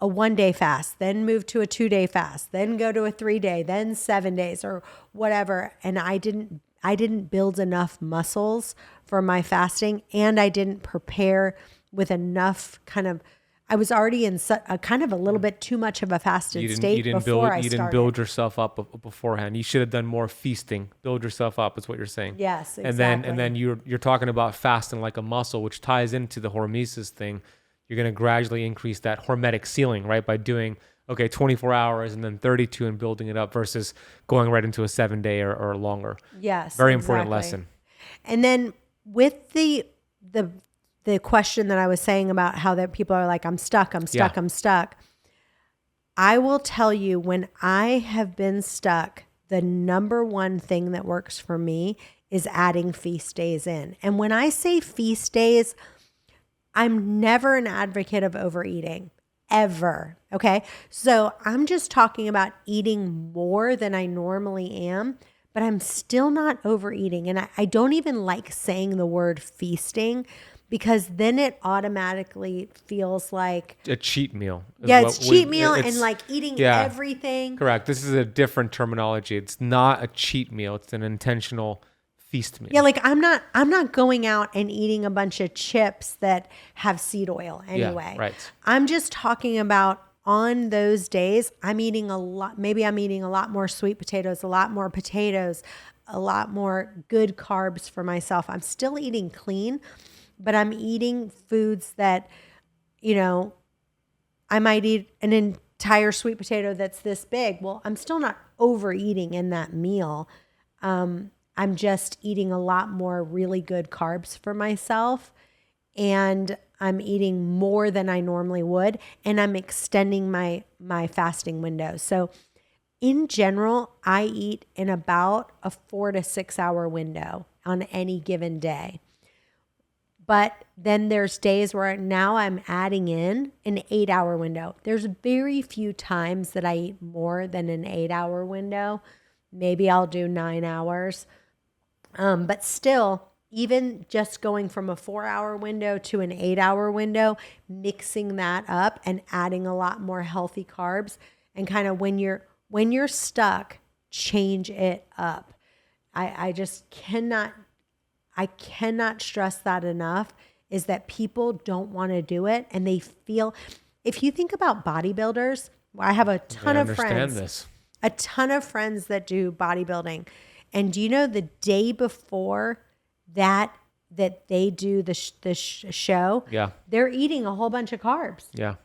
1-day fast, then move to a 2-day fast, then go to a 3-day, then 7 days or whatever. And I didn't build enough muscles for my fasting, and I didn't prepare with enough I was already in a kind of a little bit too much of a fasted state before I started. You didn't build yourself up beforehand. You should have done more feasting. Build yourself up is what you're saying. Yes, exactly. And then you're talking about fasting like a muscle, which ties into the hormesis thing. You're going to gradually increase that hormetic ceiling, right? By doing, 24 hours and then 32 and building it up versus going right into a 7-day or longer. Yes, very important lesson. And then with the question that I was saying about how that people are like, I'm stuck. I will tell you, when I have been stuck, the number one thing that works for me is adding feast days in. And when I say feast days, I'm never an advocate of overeating, ever. Okay. So I'm just talking about eating more than I normally am, but I'm still not overeating. And I don't even like saying the word feasting, because then it automatically feels like a cheat meal. It's cheat meal and like eating everything. Correct. This is a different terminology. It's not a cheat meal. It's an intentional feast meal. Yeah, like I'm not going out and eating a bunch of chips that have seed oil anyway. Yeah, right. I'm just talking about on those days, I'm eating a lot. Maybe I'm eating a lot more sweet potatoes, a lot more potatoes, a lot more good carbs for myself. I'm still eating clean, but I'm eating foods that, you know, I might eat an entire sweet potato that's this big. Well, I'm still not overeating in that meal. I'm just eating a lot more really good carbs for myself, and I'm eating more than I normally would, and I'm extending my fasting window. So in general, I eat in about a 4 to 6 hour window on any given day. But then there's days where now I'm adding in an 8 hour window. There's very few times that I eat more than an 8 hour window. Maybe I'll do 9 hours. But still, even just going from a 4 hour window to an 8 hour window, mixing that up and adding a lot more healthy carbs, and kind of when you're stuck, change it up. I just cannot stress that enough, is that people don't want to do it. And they feel, if you think about bodybuilders, I have a ton of friends that do bodybuilding. And do you know the day before that they do the show, they're eating a whole bunch of carbs. Yeah.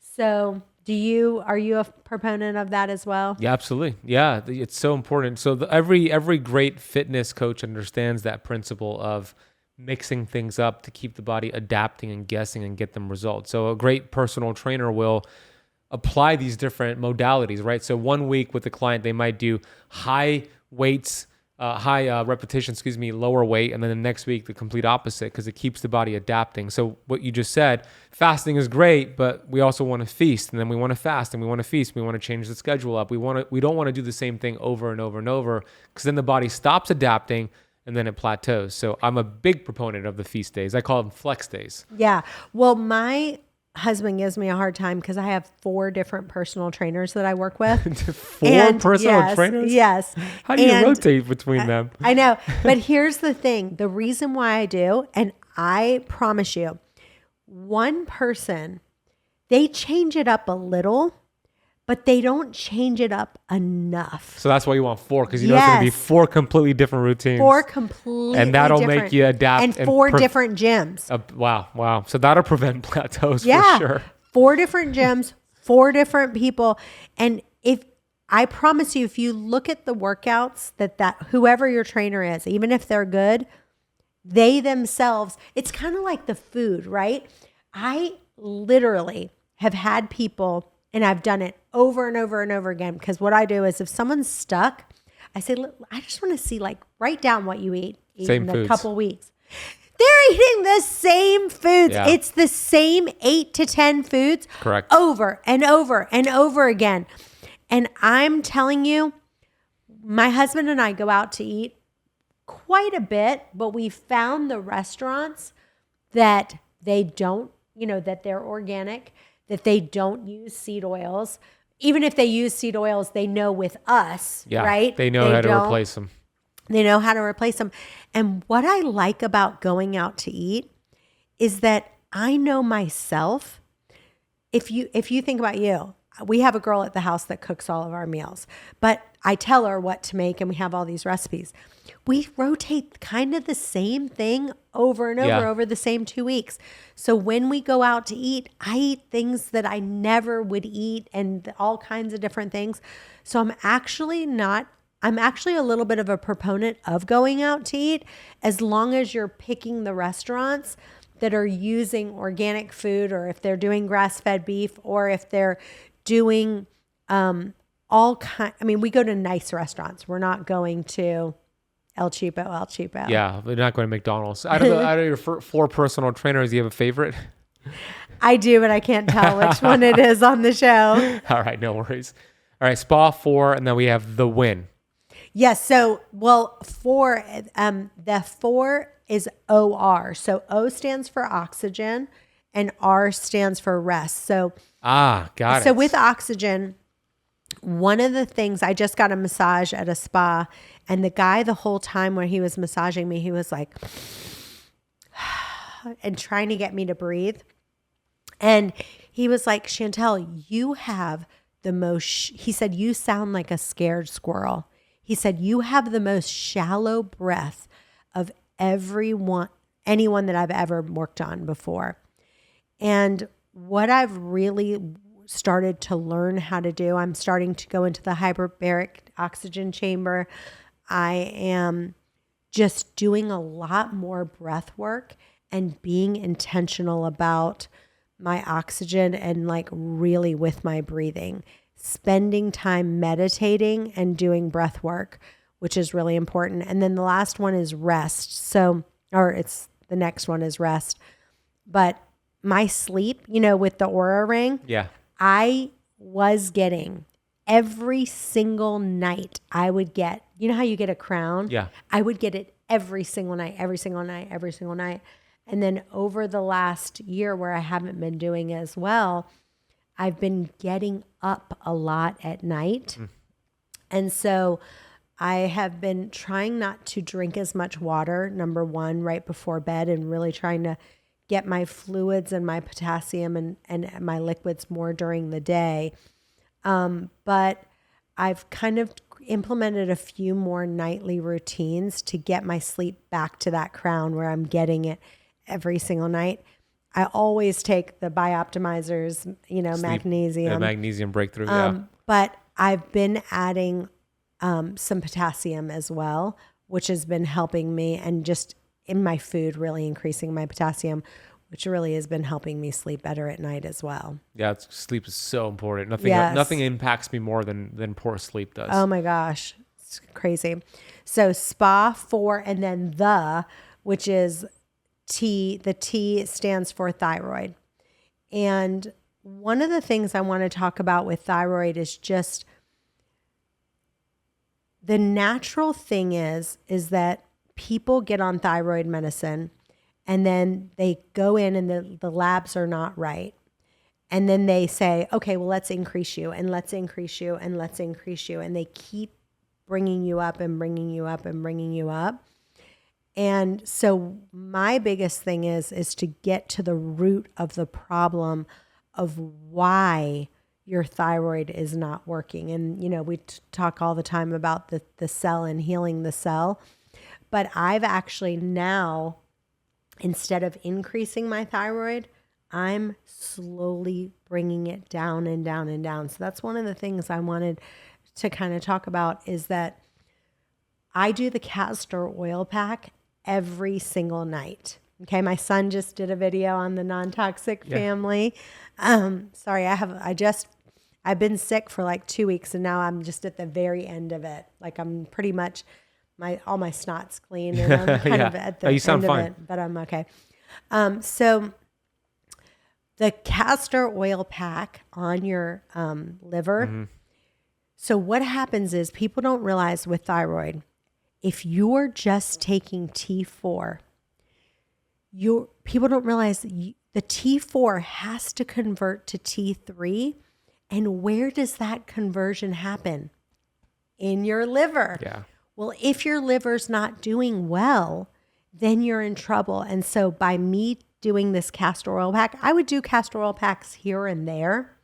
So are you a proponent of that as well? Yeah, absolutely. Yeah, it's so important. So every great fitness coach understands that principle of mixing things up to keep the body adapting and guessing and get them results. So a great personal trainer will apply these different modalities, right? So 1 week with the client, they might do high weights, repetition, lower weight. And then the next week, the complete opposite, because it keeps the body adapting. So what you just said, fasting is great, but we also want to feast, and then we want to fast, and we want to feast. We want to change the schedule up. We don't want to do the same thing over and over and over, because then the body stops adapting and then it plateaus. So I'm a big proponent of the feast days. I call them flex days. Yeah. Well, my husband gives me a hard time because I have 4 different personal trainers that I work with. 4 personal trainers? Yes. How do you rotate between them? I know. But here's the thing. The reason why I do, and I promise you, one person, they change it up a little, but they don't change it up enough. So that's why you want 4, because you know it's going to be 4 completely different routines. 4 completely and that'll different, make you adapt. And 4 different gyms. Wow. So that'll prevent plateaus for sure. 4 different gyms, 4 different people. And I promise you, if you look at the workouts that whoever your trainer is, even if they're good, they themselves, it's kind of like the food, right? I literally have had people, and I've done it over and over and over again, because what I do is if someone's stuck, I say, look, I just want to see, write down what you eat in a couple weeks. They're eating the same foods. Yeah. It's the same 8 to 10 foods. Correct. Over and over and over again. And I'm telling you, my husband and I go out to eat quite a bit, but we found the restaurants that they don't, that they're organic, that they don't use seed oils. Even if they use seed oils, they know with us, right? They know how to replace them. They know how to replace them. And what I like about going out to eat is that I know myself. If you think about you, we have a girl at the house that cooks all of our meals, but I tell her what to make, and we have all these recipes. We rotate kind of the same thing over and over the same 2 weeks. So when we go out to eat, I eat things that I never would eat, and all kinds of different things. So I'm actually a little bit of a proponent of going out to eat, as long as you're picking the restaurants that are using organic food, or if they're doing grass-fed beef, or if they're doing we go to nice restaurants. We're not going to 𝙆𝙊𝙍𝙍𝙍. Yeah, we're not going to McDonald's. Out of your 4 personal trainers, do you have a favorite? I do, but I can't tell which one it is on the show. All right, no worries. All right, S.P.A 4, and then we have the W.I.N. Yes. So, the 4 is O.R. So O stands for oxygen, and R stands for rest. So, got it. So with oxygen, one of the things, I just got a massage at a spa, and the guy, the whole time when he was massaging me, he was like, and trying to get me to breathe. And He was like, Chantel, you have the most, he said, you sound like a scared squirrel. He said, you have the most shallow breath of anyone that I've ever worked on before. And what I've really started to learn how to do, I'm starting to go into the hyperbaric oxygen chamber. I am just doing a lot more breath work and being intentional about my oxygen and like really with my breathing, spending time meditating and doing breath work, which is really important. And then the last one is rest. The next one is rest. But my sleep, with the Oura ring, I was getting every single night. I would get, how you get a crown? Yeah. I would get it every single night. And then over the last year where I haven't been doing as well, I've been getting up a lot at night. And so I have been trying not to drink as much water, number one, right before bed, and really trying to get my fluids and my potassium and my liquids more during the day. But I've kind of implemented a few more nightly routines to get my sleep back to that crown where I'm getting it every single night. I always take the bioptimizers, magnesium. The magnesium breakthrough, But I've been adding some potassium as well, which has been helping me, and just in my food, really increasing my potassium, which really has been helping me sleep better at night as well. Yeah, sleep is so important. Nothing impacts me more than poor sleep does. Oh my gosh, it's crazy. So S.P.A, 4, and then which is T. The T stands for thyroid. And one of the things I want to talk about with thyroid is just the natural thing is that people get on thyroid medicine and then they go in and the labs are not right. And then they say, okay, well, let's increase you and let's increase you and let's increase you. And they keep bringing you up and bringing you up and bringing you up. And so my biggest thing is to get to the root of the problem of why your thyroid is not working. And, we talk all the time about the cell and healing the cell. But I've actually now, instead of increasing my thyroid, I'm slowly bringing it down and down and down. So that's one of the things I wanted to kind of talk about, is that I do the castor oil pack every single night. Okay. My son just did a video on the non-toxic family. Sorry, I've been sick for like 2 weeks and now I'm just at the very end of it. Like I'm pretty much all my snot's clean and I'm kind of at the end of it, but I'm okay. So the castor oil pack on your liver. Mm-hmm. So what happens is people don't realize with thyroid, if you're just taking T.E., people don't realize the T.E. has to convert to T3. And where does that conversion happen? In your liver. Yeah. Well, if your liver's not doing well, then you're in trouble. And so by me doing this castor oil pack, I would do castor oil packs here and there.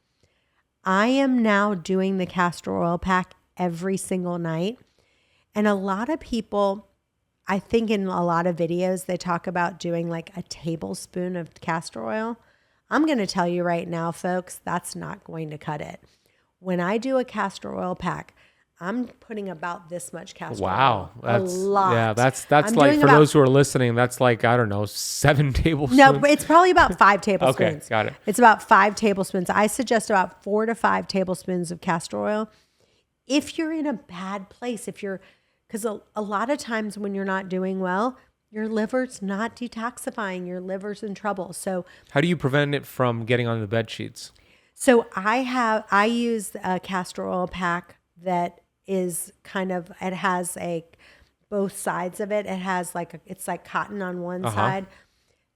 I am now doing the castor oil pack every single night. And a lot of people, I think in a lot of videos, they talk about doing like a tablespoon of castor oil. I'm going to tell you right now, folks, that's not going to cut it. When I do a castor oil pack, I'm putting about this much castor oil. That's a lot. Yeah, that's like, for those who are listening, that's like, I don't know, 7 tablespoons. No, but it's probably about 5 tablespoons. Okay, got it. It's about 5 tablespoons. I suggest about 4 to 5 tablespoons of castor oil. If you're in a bad place, because a lot of times when you're not doing well, your liver's not detoxifying, your liver's in trouble. So how do you prevent it from getting on the bed sheets? So I use a castor oil pack that is it has both sides of it. It has it's like cotton on one side.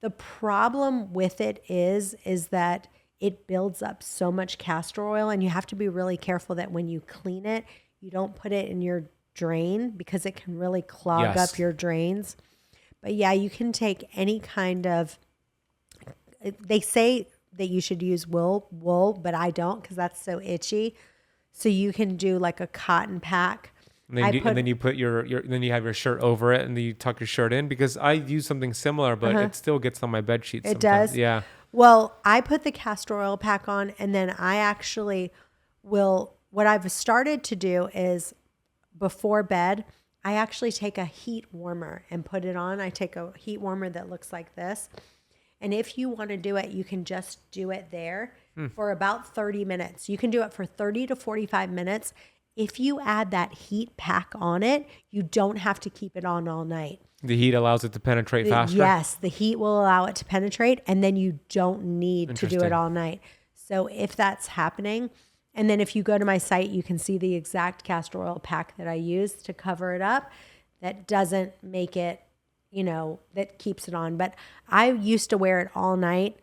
The problem with it is that it builds up so much castor oil, and you have to be really careful that when you clean it, you don't put it in your drain because it can really clog up your drains. But yeah, you can take any kind of, they say that you should use wool, but I don't because that's so itchy. So you can do like a cotton pack. And then you put then you have your shirt over it, and then you tuck your shirt in, because I use something similar, but it still gets on my bed sheets. It does? Yeah. Well, I put the castor oil pack on, and then I actually what I've started to do is before bed, I actually take a heat warmer and put it on. I take a heat warmer that looks like this. And if you want to do it, you can just do it there for about 30 minutes. You can do it for 30 to 45 minutes. If you add that heat pack on it, you don't have to keep it on all night. The heat allows it to penetrate faster? Yes, the heat will allow it to penetrate, and then you don't need to do it all night. So if that's happening, and then if you go to my site, you can see the exact castor oil pack that I use to cover it up. That doesn't make it, that keeps it on. But I used to wear it all night.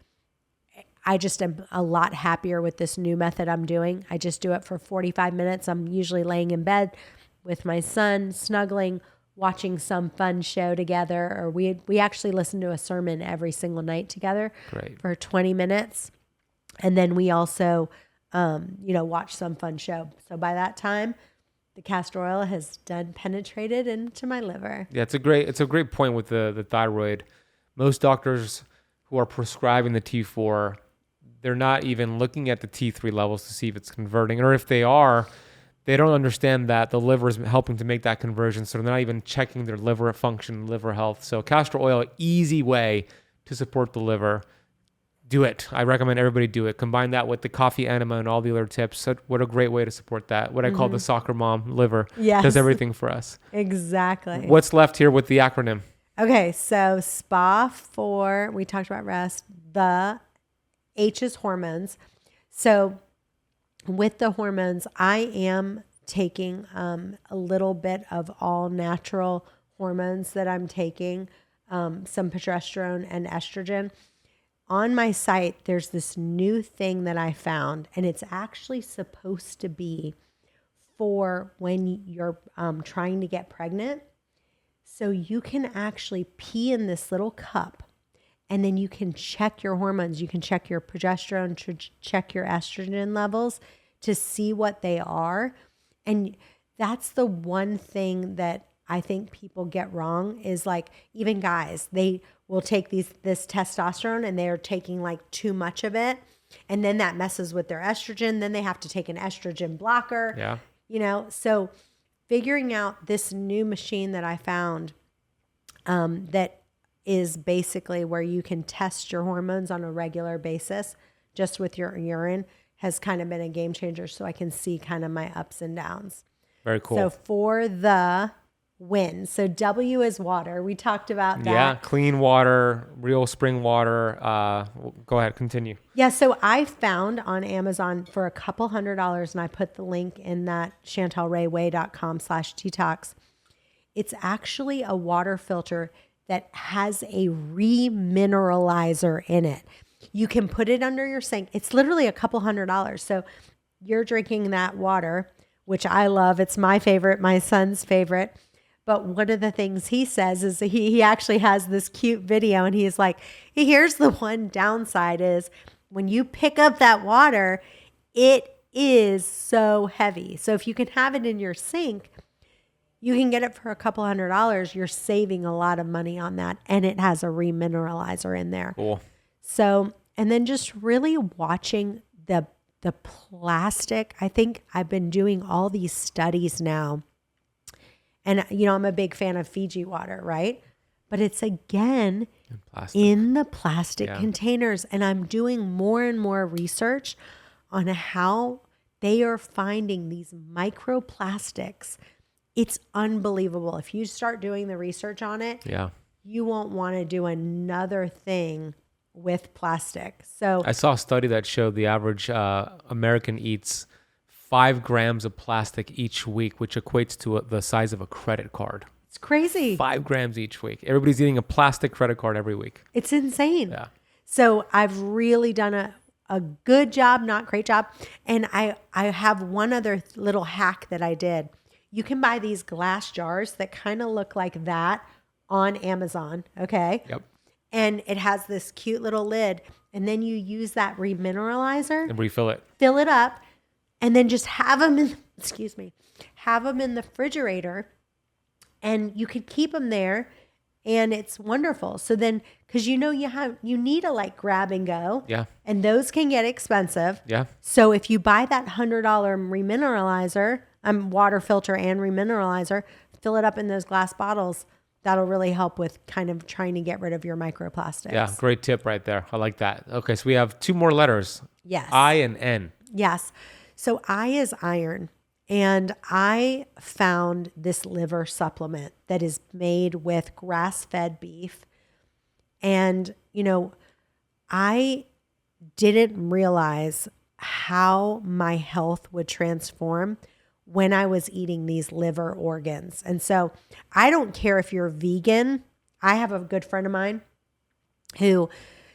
I just am a lot happier with this new method I'm doing. I just do it for 45 minutes. I'm usually laying in bed with my son, snuggling, watching some fun show together. Or we actually listen to a sermon every single night together for 20 minutes. And then we also, watch some fun show. So by that time, the castor oil has penetrated into my liver. Yeah, it's a great point with the thyroid. Most doctors who are prescribing the T4, they're not even looking at the T3 levels to see if it's converting. Or if they are, they don't understand that the liver is helping to make that conversion. So they're not even checking their liver function, liver health. So castor oil, easy way to support the liver. Do it. I recommend everybody do it. Combine that with the coffee enema and all the other tips. So what a great way to support that. What I call the soccer mom liver. Yes. Does everything for us. Exactly. What's left here with the acronym? Okay, so S.P.A for, we talked about rest, the H is hormones. So with the hormones, I am taking a little bit of all natural hormones that I'm taking, some progesterone and estrogen. On my site, there's this new thing that I found, and it's actually supposed to be for when you're trying to get pregnant. So you can actually pee in this little cup, and then you can check your hormones. You can check your progesterone, check your estrogen levels to see what they are. And that's the one thing that I think people get wrong is like, even guys, they will take this testosterone and they're taking like too much of it. And then that messes with their estrogen. Then they have to take an estrogen blocker. Yeah. So figuring out this new machine that I found that is basically where you can test your hormones on a regular basis just with your urine has kind of been a game changer. So I can see kind of my ups and downs. Very cool. So for the W.I.N. So W is water. We talked about that. Yeah, clean water, real spring water. Go ahead, continue. Yeah, so I found on Amazon for $200, and I put the link in that chantelrayway.com/detox. It's actually a water filter that has a remineralizer in it. You can put it under your sink. It's literally $200. So you're drinking that water, which I love. It's my favorite, my son's favorite. But one of the things he says is he actually has this cute video, and he's like, here's the one downside is when you pick up that water, it is so heavy. So if you can have it in your sink, you can get it for $200. You're saving a lot of money on that. And it has a remineralizer in there. Cool. So, and then just really watching the plastic. I think I've been doing all these studies now. And, I'm a big fan of Fiji water, right? But it's again in the plastic containers. And I'm doing more and more research on how they are finding these microplastics. It's unbelievable. If you start doing the research on it, you won't want to do another thing with plastic. So I saw a study that showed the average American eats 5 grams of plastic each week, which equates to the size of a credit card. It's crazy. 5 grams each week. Everybody's eating a plastic credit card every week. It's insane. Yeah. So I've really done a good job, not great job. And I have one other little hack that I did. You can buy these glass jars that kind of look like that on Amazon. Okay. Yep. and it has this cute little lid. And then you use that remineralizer And refill it. fill it up, and then just have them in, have them in the refrigerator, and you could keep them there, and it's wonderful. So then, because you need a like grab and go, Yeah. and those can get expensive. Yeah. So if you buy that $100 remineralizer, water filter and remineralizer, fill it up in those glass bottles. That'll really help with kind of trying to get rid of your microplastics. Yeah. Great tip right there. I like that. Okay. So we have 2 more letters. Yes. I and N. Yes. So I is iron. And I found this liver supplement that is made with grass-fed beef. And, I didn't realize how my health would transform when I was eating these liver organs. And so I don't care if you're vegan. I have a good friend of mine who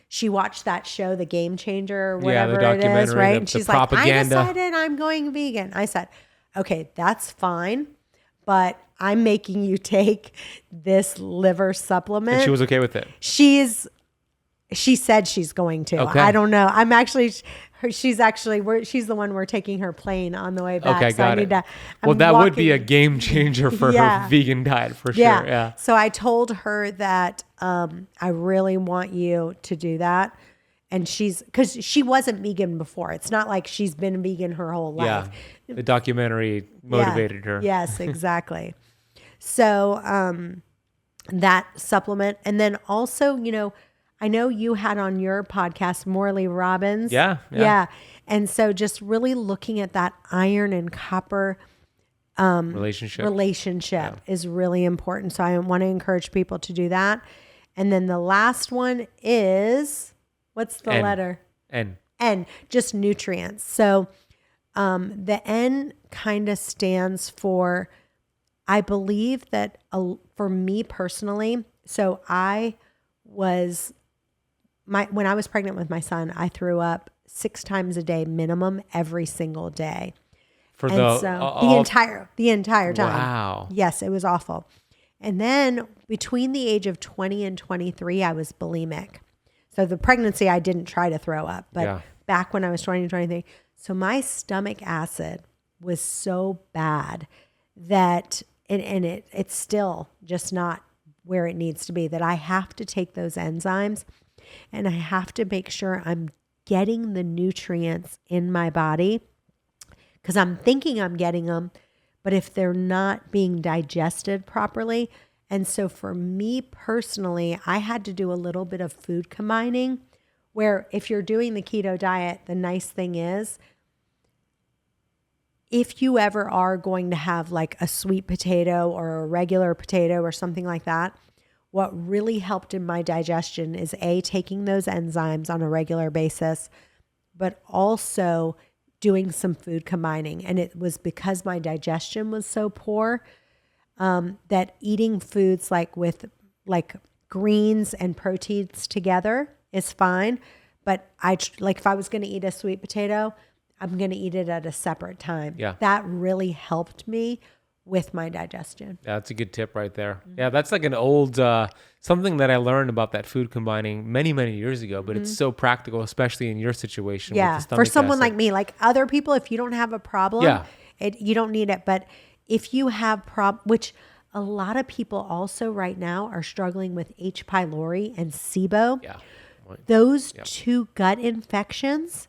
she watched that show, The Game Changer, or whatever the it is, documentary, right? the And she's propaganda. like, I decided I'm going vegan. I said, okay, that's fine, but I'm making you take this liver supplement. And she was okay with it. She said she's going to. Okay. I don't know. She's the one we're taking her plane on the way back. Okay, so I got need it. to, That would be a game changer for her vegan diet for sure. Yeah. So I told her that I really want you to do that. And because she wasn't vegan before. It's not like she's been vegan her whole life. Yeah. The documentary motivated her. Yes, exactly. So that supplement. And then also, I know you had on your podcast Morley Robbins. Yeah. And so just really looking at that iron and copper relationship is really important. So I want to encourage people to do that. And then the last one is, what's the letter? N, just nutrients. So the N kind of stands for, I believe that for me personally, so when I was pregnant with my son, I threw up 6 times a day minimum every single day. For the entire time. Wow. Yes, it was awful. And then between the age of 20 and 23, I was bulimic. So the pregnancy, I didn't try to throw up, but back when I was 20 and 23, so my stomach acid was so bad that, and it's still just not where it needs to be, that I have to take those enzymes and I have to make sure I'm getting the nutrients in my body, because I'm thinking I'm getting them, but if they're not being digested properly. And so for me personally, I had to do a little bit of food combining, where if you're doing the keto diet, the nice thing is, if you ever are going to have like a sweet potato or a regular potato or something like that, what really helped in my digestion is taking those enzymes on a regular basis, but also doing some food combining. And it was because my digestion was so poor that eating foods like greens and proteins together is fine. But if I was going to eat a sweet potato, I'm going to eat it at a separate time. Yeah. That really helped me with my digestion. Yeah, that's a good tip right there. Mm-hmm. Yeah, that's like an old, something that I learned about that food combining many, many years ago, but it's so practical, especially in your situation. Yeah, with the stomach for someone acid. like me, like other people, if you don't have a problem, you don't need it. But if you have which a lot of people also right now are struggling with H. pylori and SIBO. Yeah. Those 2 gut infections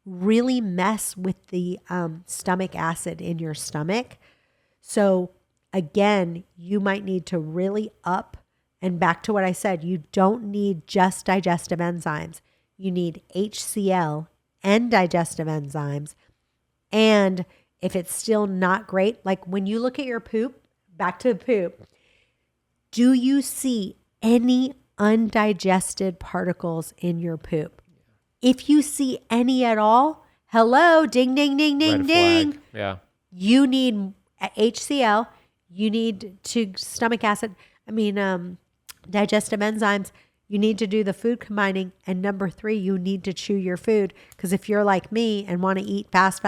really mess with the stomach acid in your stomach. So again, you might need to really up, and back to what I said, you don't need just digestive enzymes. You need HCl and digestive enzymes. And if it's still not great, like when you look at your poop, back to the poop, do you see any undigested particles in your poop? If you see any at all, hello, ding, ding, ding, ding, Red ding. flag. Yeah. You need HCl, you need stomach acid, digestive enzymes, you need to do the food combining. And number 3, you need to chew your food. Because if you're like me and want to eat fast,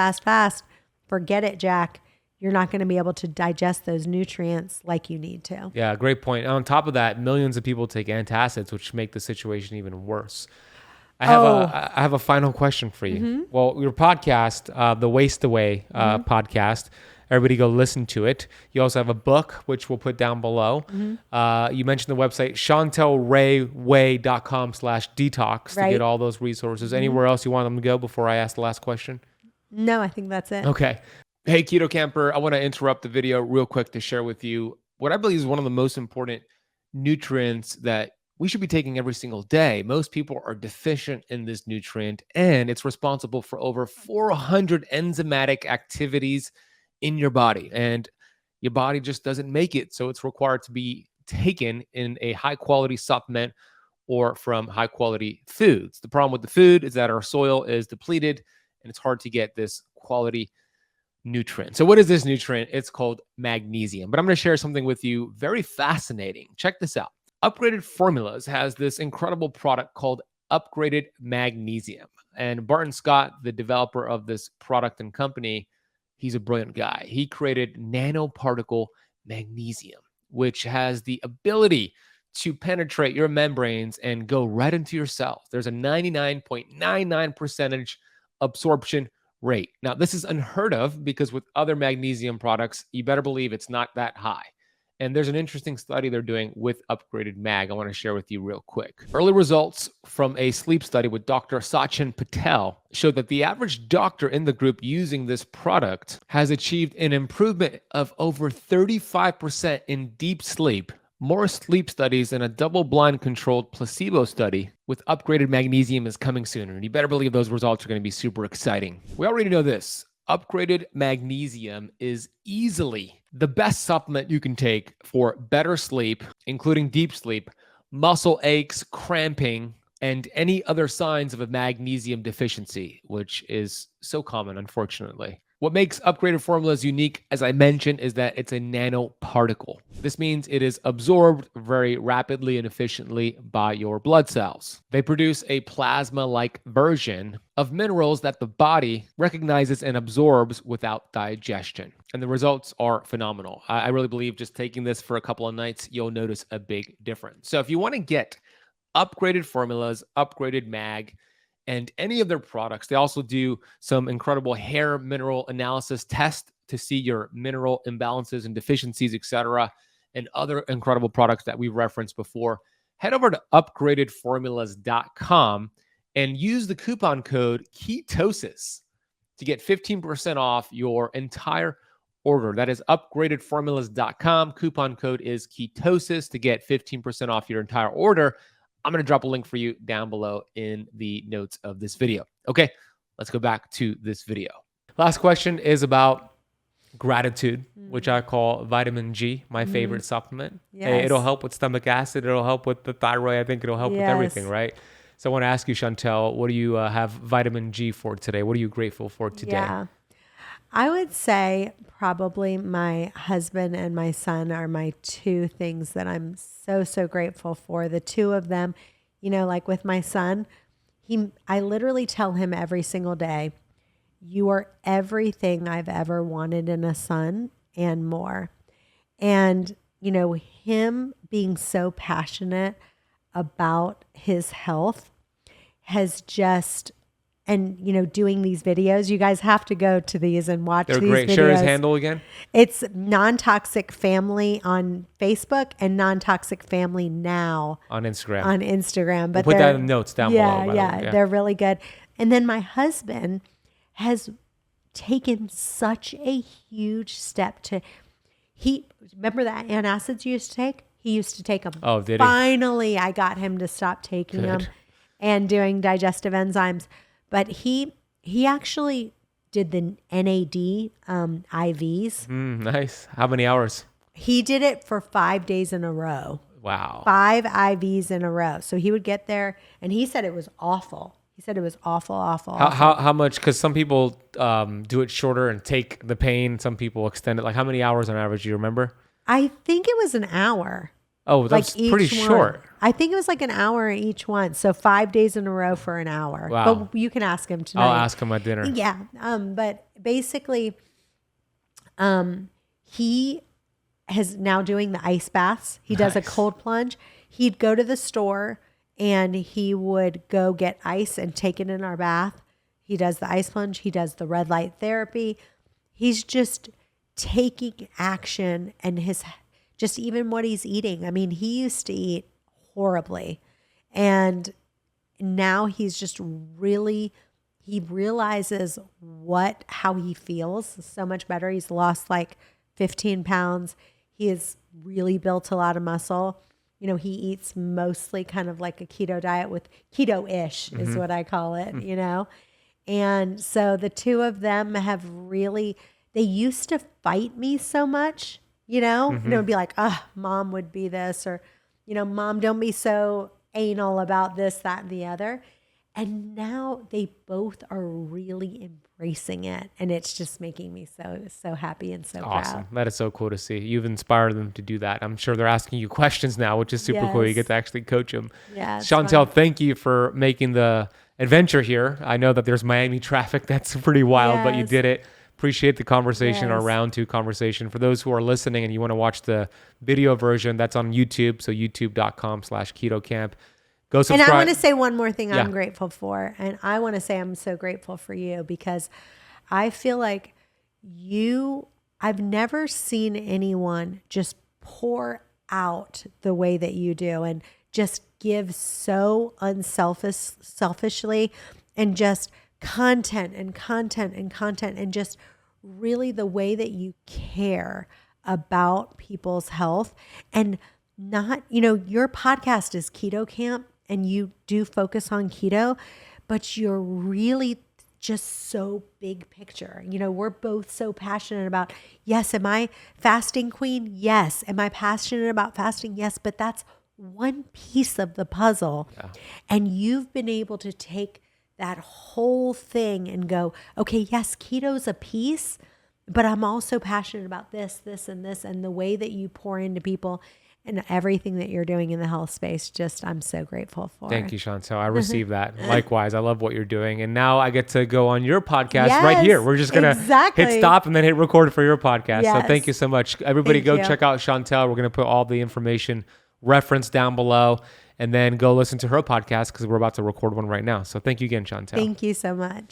forget it, Jack. you're not going to be able to digest those nutrients like you need to. Yeah, great point. On top of that, millions of people take antacids, which make the situation even worse. I have a final question for you. Well, your podcast, the 𝙎𝙬𝙍𝙬 podcast, everybody go listen to it. You also have a book, which we'll put down below. You mentioned the website, chantelrayway.com/detox to get all those resources. Anywhere else you want them to go before I ask the last question? No, I think that's it. Okay. Hey, Keto Camper, I want to interrupt the video real quick to share with you what I believe is one of the most important nutrients that we should be taking every single day. Most people are deficient in this nutrient, and it's responsible for over 400 enzymatic activities in your body. And your body just doesn't make it. So it's required to be taken in a high quality supplement or from high quality foods. The problem with the food is that our soil is depleted and it's hard to get this quality nutrient. So what is this nutrient? It's called magnesium. But I'm going to share something with you very fascinating. Check this out. Upgraded Formulas has this incredible product called Upgraded Magnesium. And Barton Scott, the developer of this product and company, he's a brilliant guy. He created nanoparticle magnesium, which has the ability to penetrate your membranes and go right into your cells. There's a 99.99% absorption rate. Now, this is unheard of because with other magnesium products, you better believe it's not that high. And there's an interesting study they're doing with Upgraded Mag I want to share with you real quick. Early results from a sleep study with Dr. Sachin Patel showed that the average doctor in the group using this product has achieved an improvement of over 35% in deep sleep. More sleep studies and a double-blind controlled placebo study with upgraded magnesium is coming soon. And you better believe those results are going to be super exciting. We already know this. Upgraded magnesium is easily the best supplement you can take for better sleep, including deep sleep, muscle aches, cramping, and any other signs of a magnesium deficiency, which is so common, unfortunately. What makes Upgraded Formulas unique, as I mentioned, is that it's a nanoparticle. This means it is absorbed very rapidly and efficiently by your blood cells. They produce a plasma-like version of minerals that the body recognizes and absorbs without digestion. And the results are phenomenal. I really believe just taking this for a couple of nights, you'll notice a big difference. So if you want to get Upgraded Formulas, Upgraded Mag, and any of their products, they also do some incredible hair mineral analysis tests to see your mineral imbalances and deficiencies, etc., and other incredible products that we've referenced before. Head over to upgradedformulas.com and use the coupon code KETOSIS to get 15% off your entire order. That is upgradedformulas.com. Coupon code is KETOSIS to get 15% off your entire order. I'm going to drop a link for you down below in the notes of this video. Okay, let's go back to this video. Last question is about gratitude, which I call vitamin G, my favorite supplement. Yes. It'll help with stomach acid. It'll help with the thyroid. I think it'll help with everything, right? So I want to ask you, Chantel, what do you have vitamin G for today? What are you grateful for today? Yeah. I would say probably my husband and my son are my two things that I'm so grateful for. The two of them, you know, like with my son, I literally tell him every single day, you are everything I've ever wanted in a son and more. And, you know, him being so passionate about his health has just... And, you know, doing these videos, you guys have to go to these and watch these videos. They're great. Share his handle again. It's Non-Toxic Family on Facebook and Non-Toxic Family Now on Instagram. But we'll put that in the notes down below. Yeah, they're really good. And then my husband has taken such a huge step remember that antacids you used to take? He used to take them. Oh, did he? Finally, I got him to stop taking them and doing digestive enzymes. But he actually did the NAD IVs. Nice. How many hours? He did it for 5 days in a row. Wow. 5 IVs in a row. So he would get there, and he said it was awful. He said it was awful. How much? Because some people do it shorter and take the pain. Some people extend it. Like how many hours on average? Do you remember? I think it was an hour. Oh, that's like pretty short. I think it was like an hour each one. So 5 days in a row for an hour. Wow. But you can ask him tonight. I'll ask him at dinner. Yeah. But basically, He is now doing the ice baths. He does a cold plunge. He'd go to the store and he would go get ice and take it in our bath. He does the ice plunge. He does the red light therapy. He's just taking action, and just even what he's eating. I mean, he used to eat horribly, and now he's just really, he realizes how he feels so much better. He's lost like 15 pounds. He has really built a lot of muscle. You know, he eats mostly kind of like a keto diet with keto-ish is what I call it, you know? And so the two of them have really, they used to fight me so much, you know? And it would be like, mom would be this, or, you know, mom, don't be so anal about this, that, and the other. And now they both are really embracing it. And it's just making me so happy and so awesome. proud. That is so cool to see. You've inspired them to do that. I'm sure they're asking you questions now, which is super cool. You get to actually coach them. Yeah, Chantel, thank you for making the adventure here. I know that there's Miami traffic. That's pretty wild, but you did it. Appreciate the conversation, our round 2 conversation. For those who are listening and you want to watch the video version, that's on YouTube. So youtube.com/Keto Kamp. Go subscribe. And I want to say one more thing I'm grateful for. And I want to say I'm so grateful for you, because I feel like I've never seen anyone just pour out the way that you do and just give so selfishly, and just content and just really the way that you care about people's health. And not, you know, your podcast is Keto Kamp and you do focus on keto, but you're really just so big picture. You know, we're both so passionate about, yes, am I fasting queen? Yes. Am I passionate about fasting? Yes. But that's one piece of the puzzle. Yeah. And you've been able to take that whole thing and go, okay, yes, keto's a piece, but I'm also passionate about this, and this, and the way that you pour into people and everything that you're doing in the health space. Just, I'm so grateful for. Thank you, Chantel. I received that. Likewise, I love what you're doing. And now I get to go on your podcast right here. We're just going to hit stop and then hit record for your podcast. So thank you so much. Everybody check out Chantel. We're going to put all the information referenced down below, and then go listen to her podcast because we're about to record one right now. So thank you again, Chantel. Thank you so much.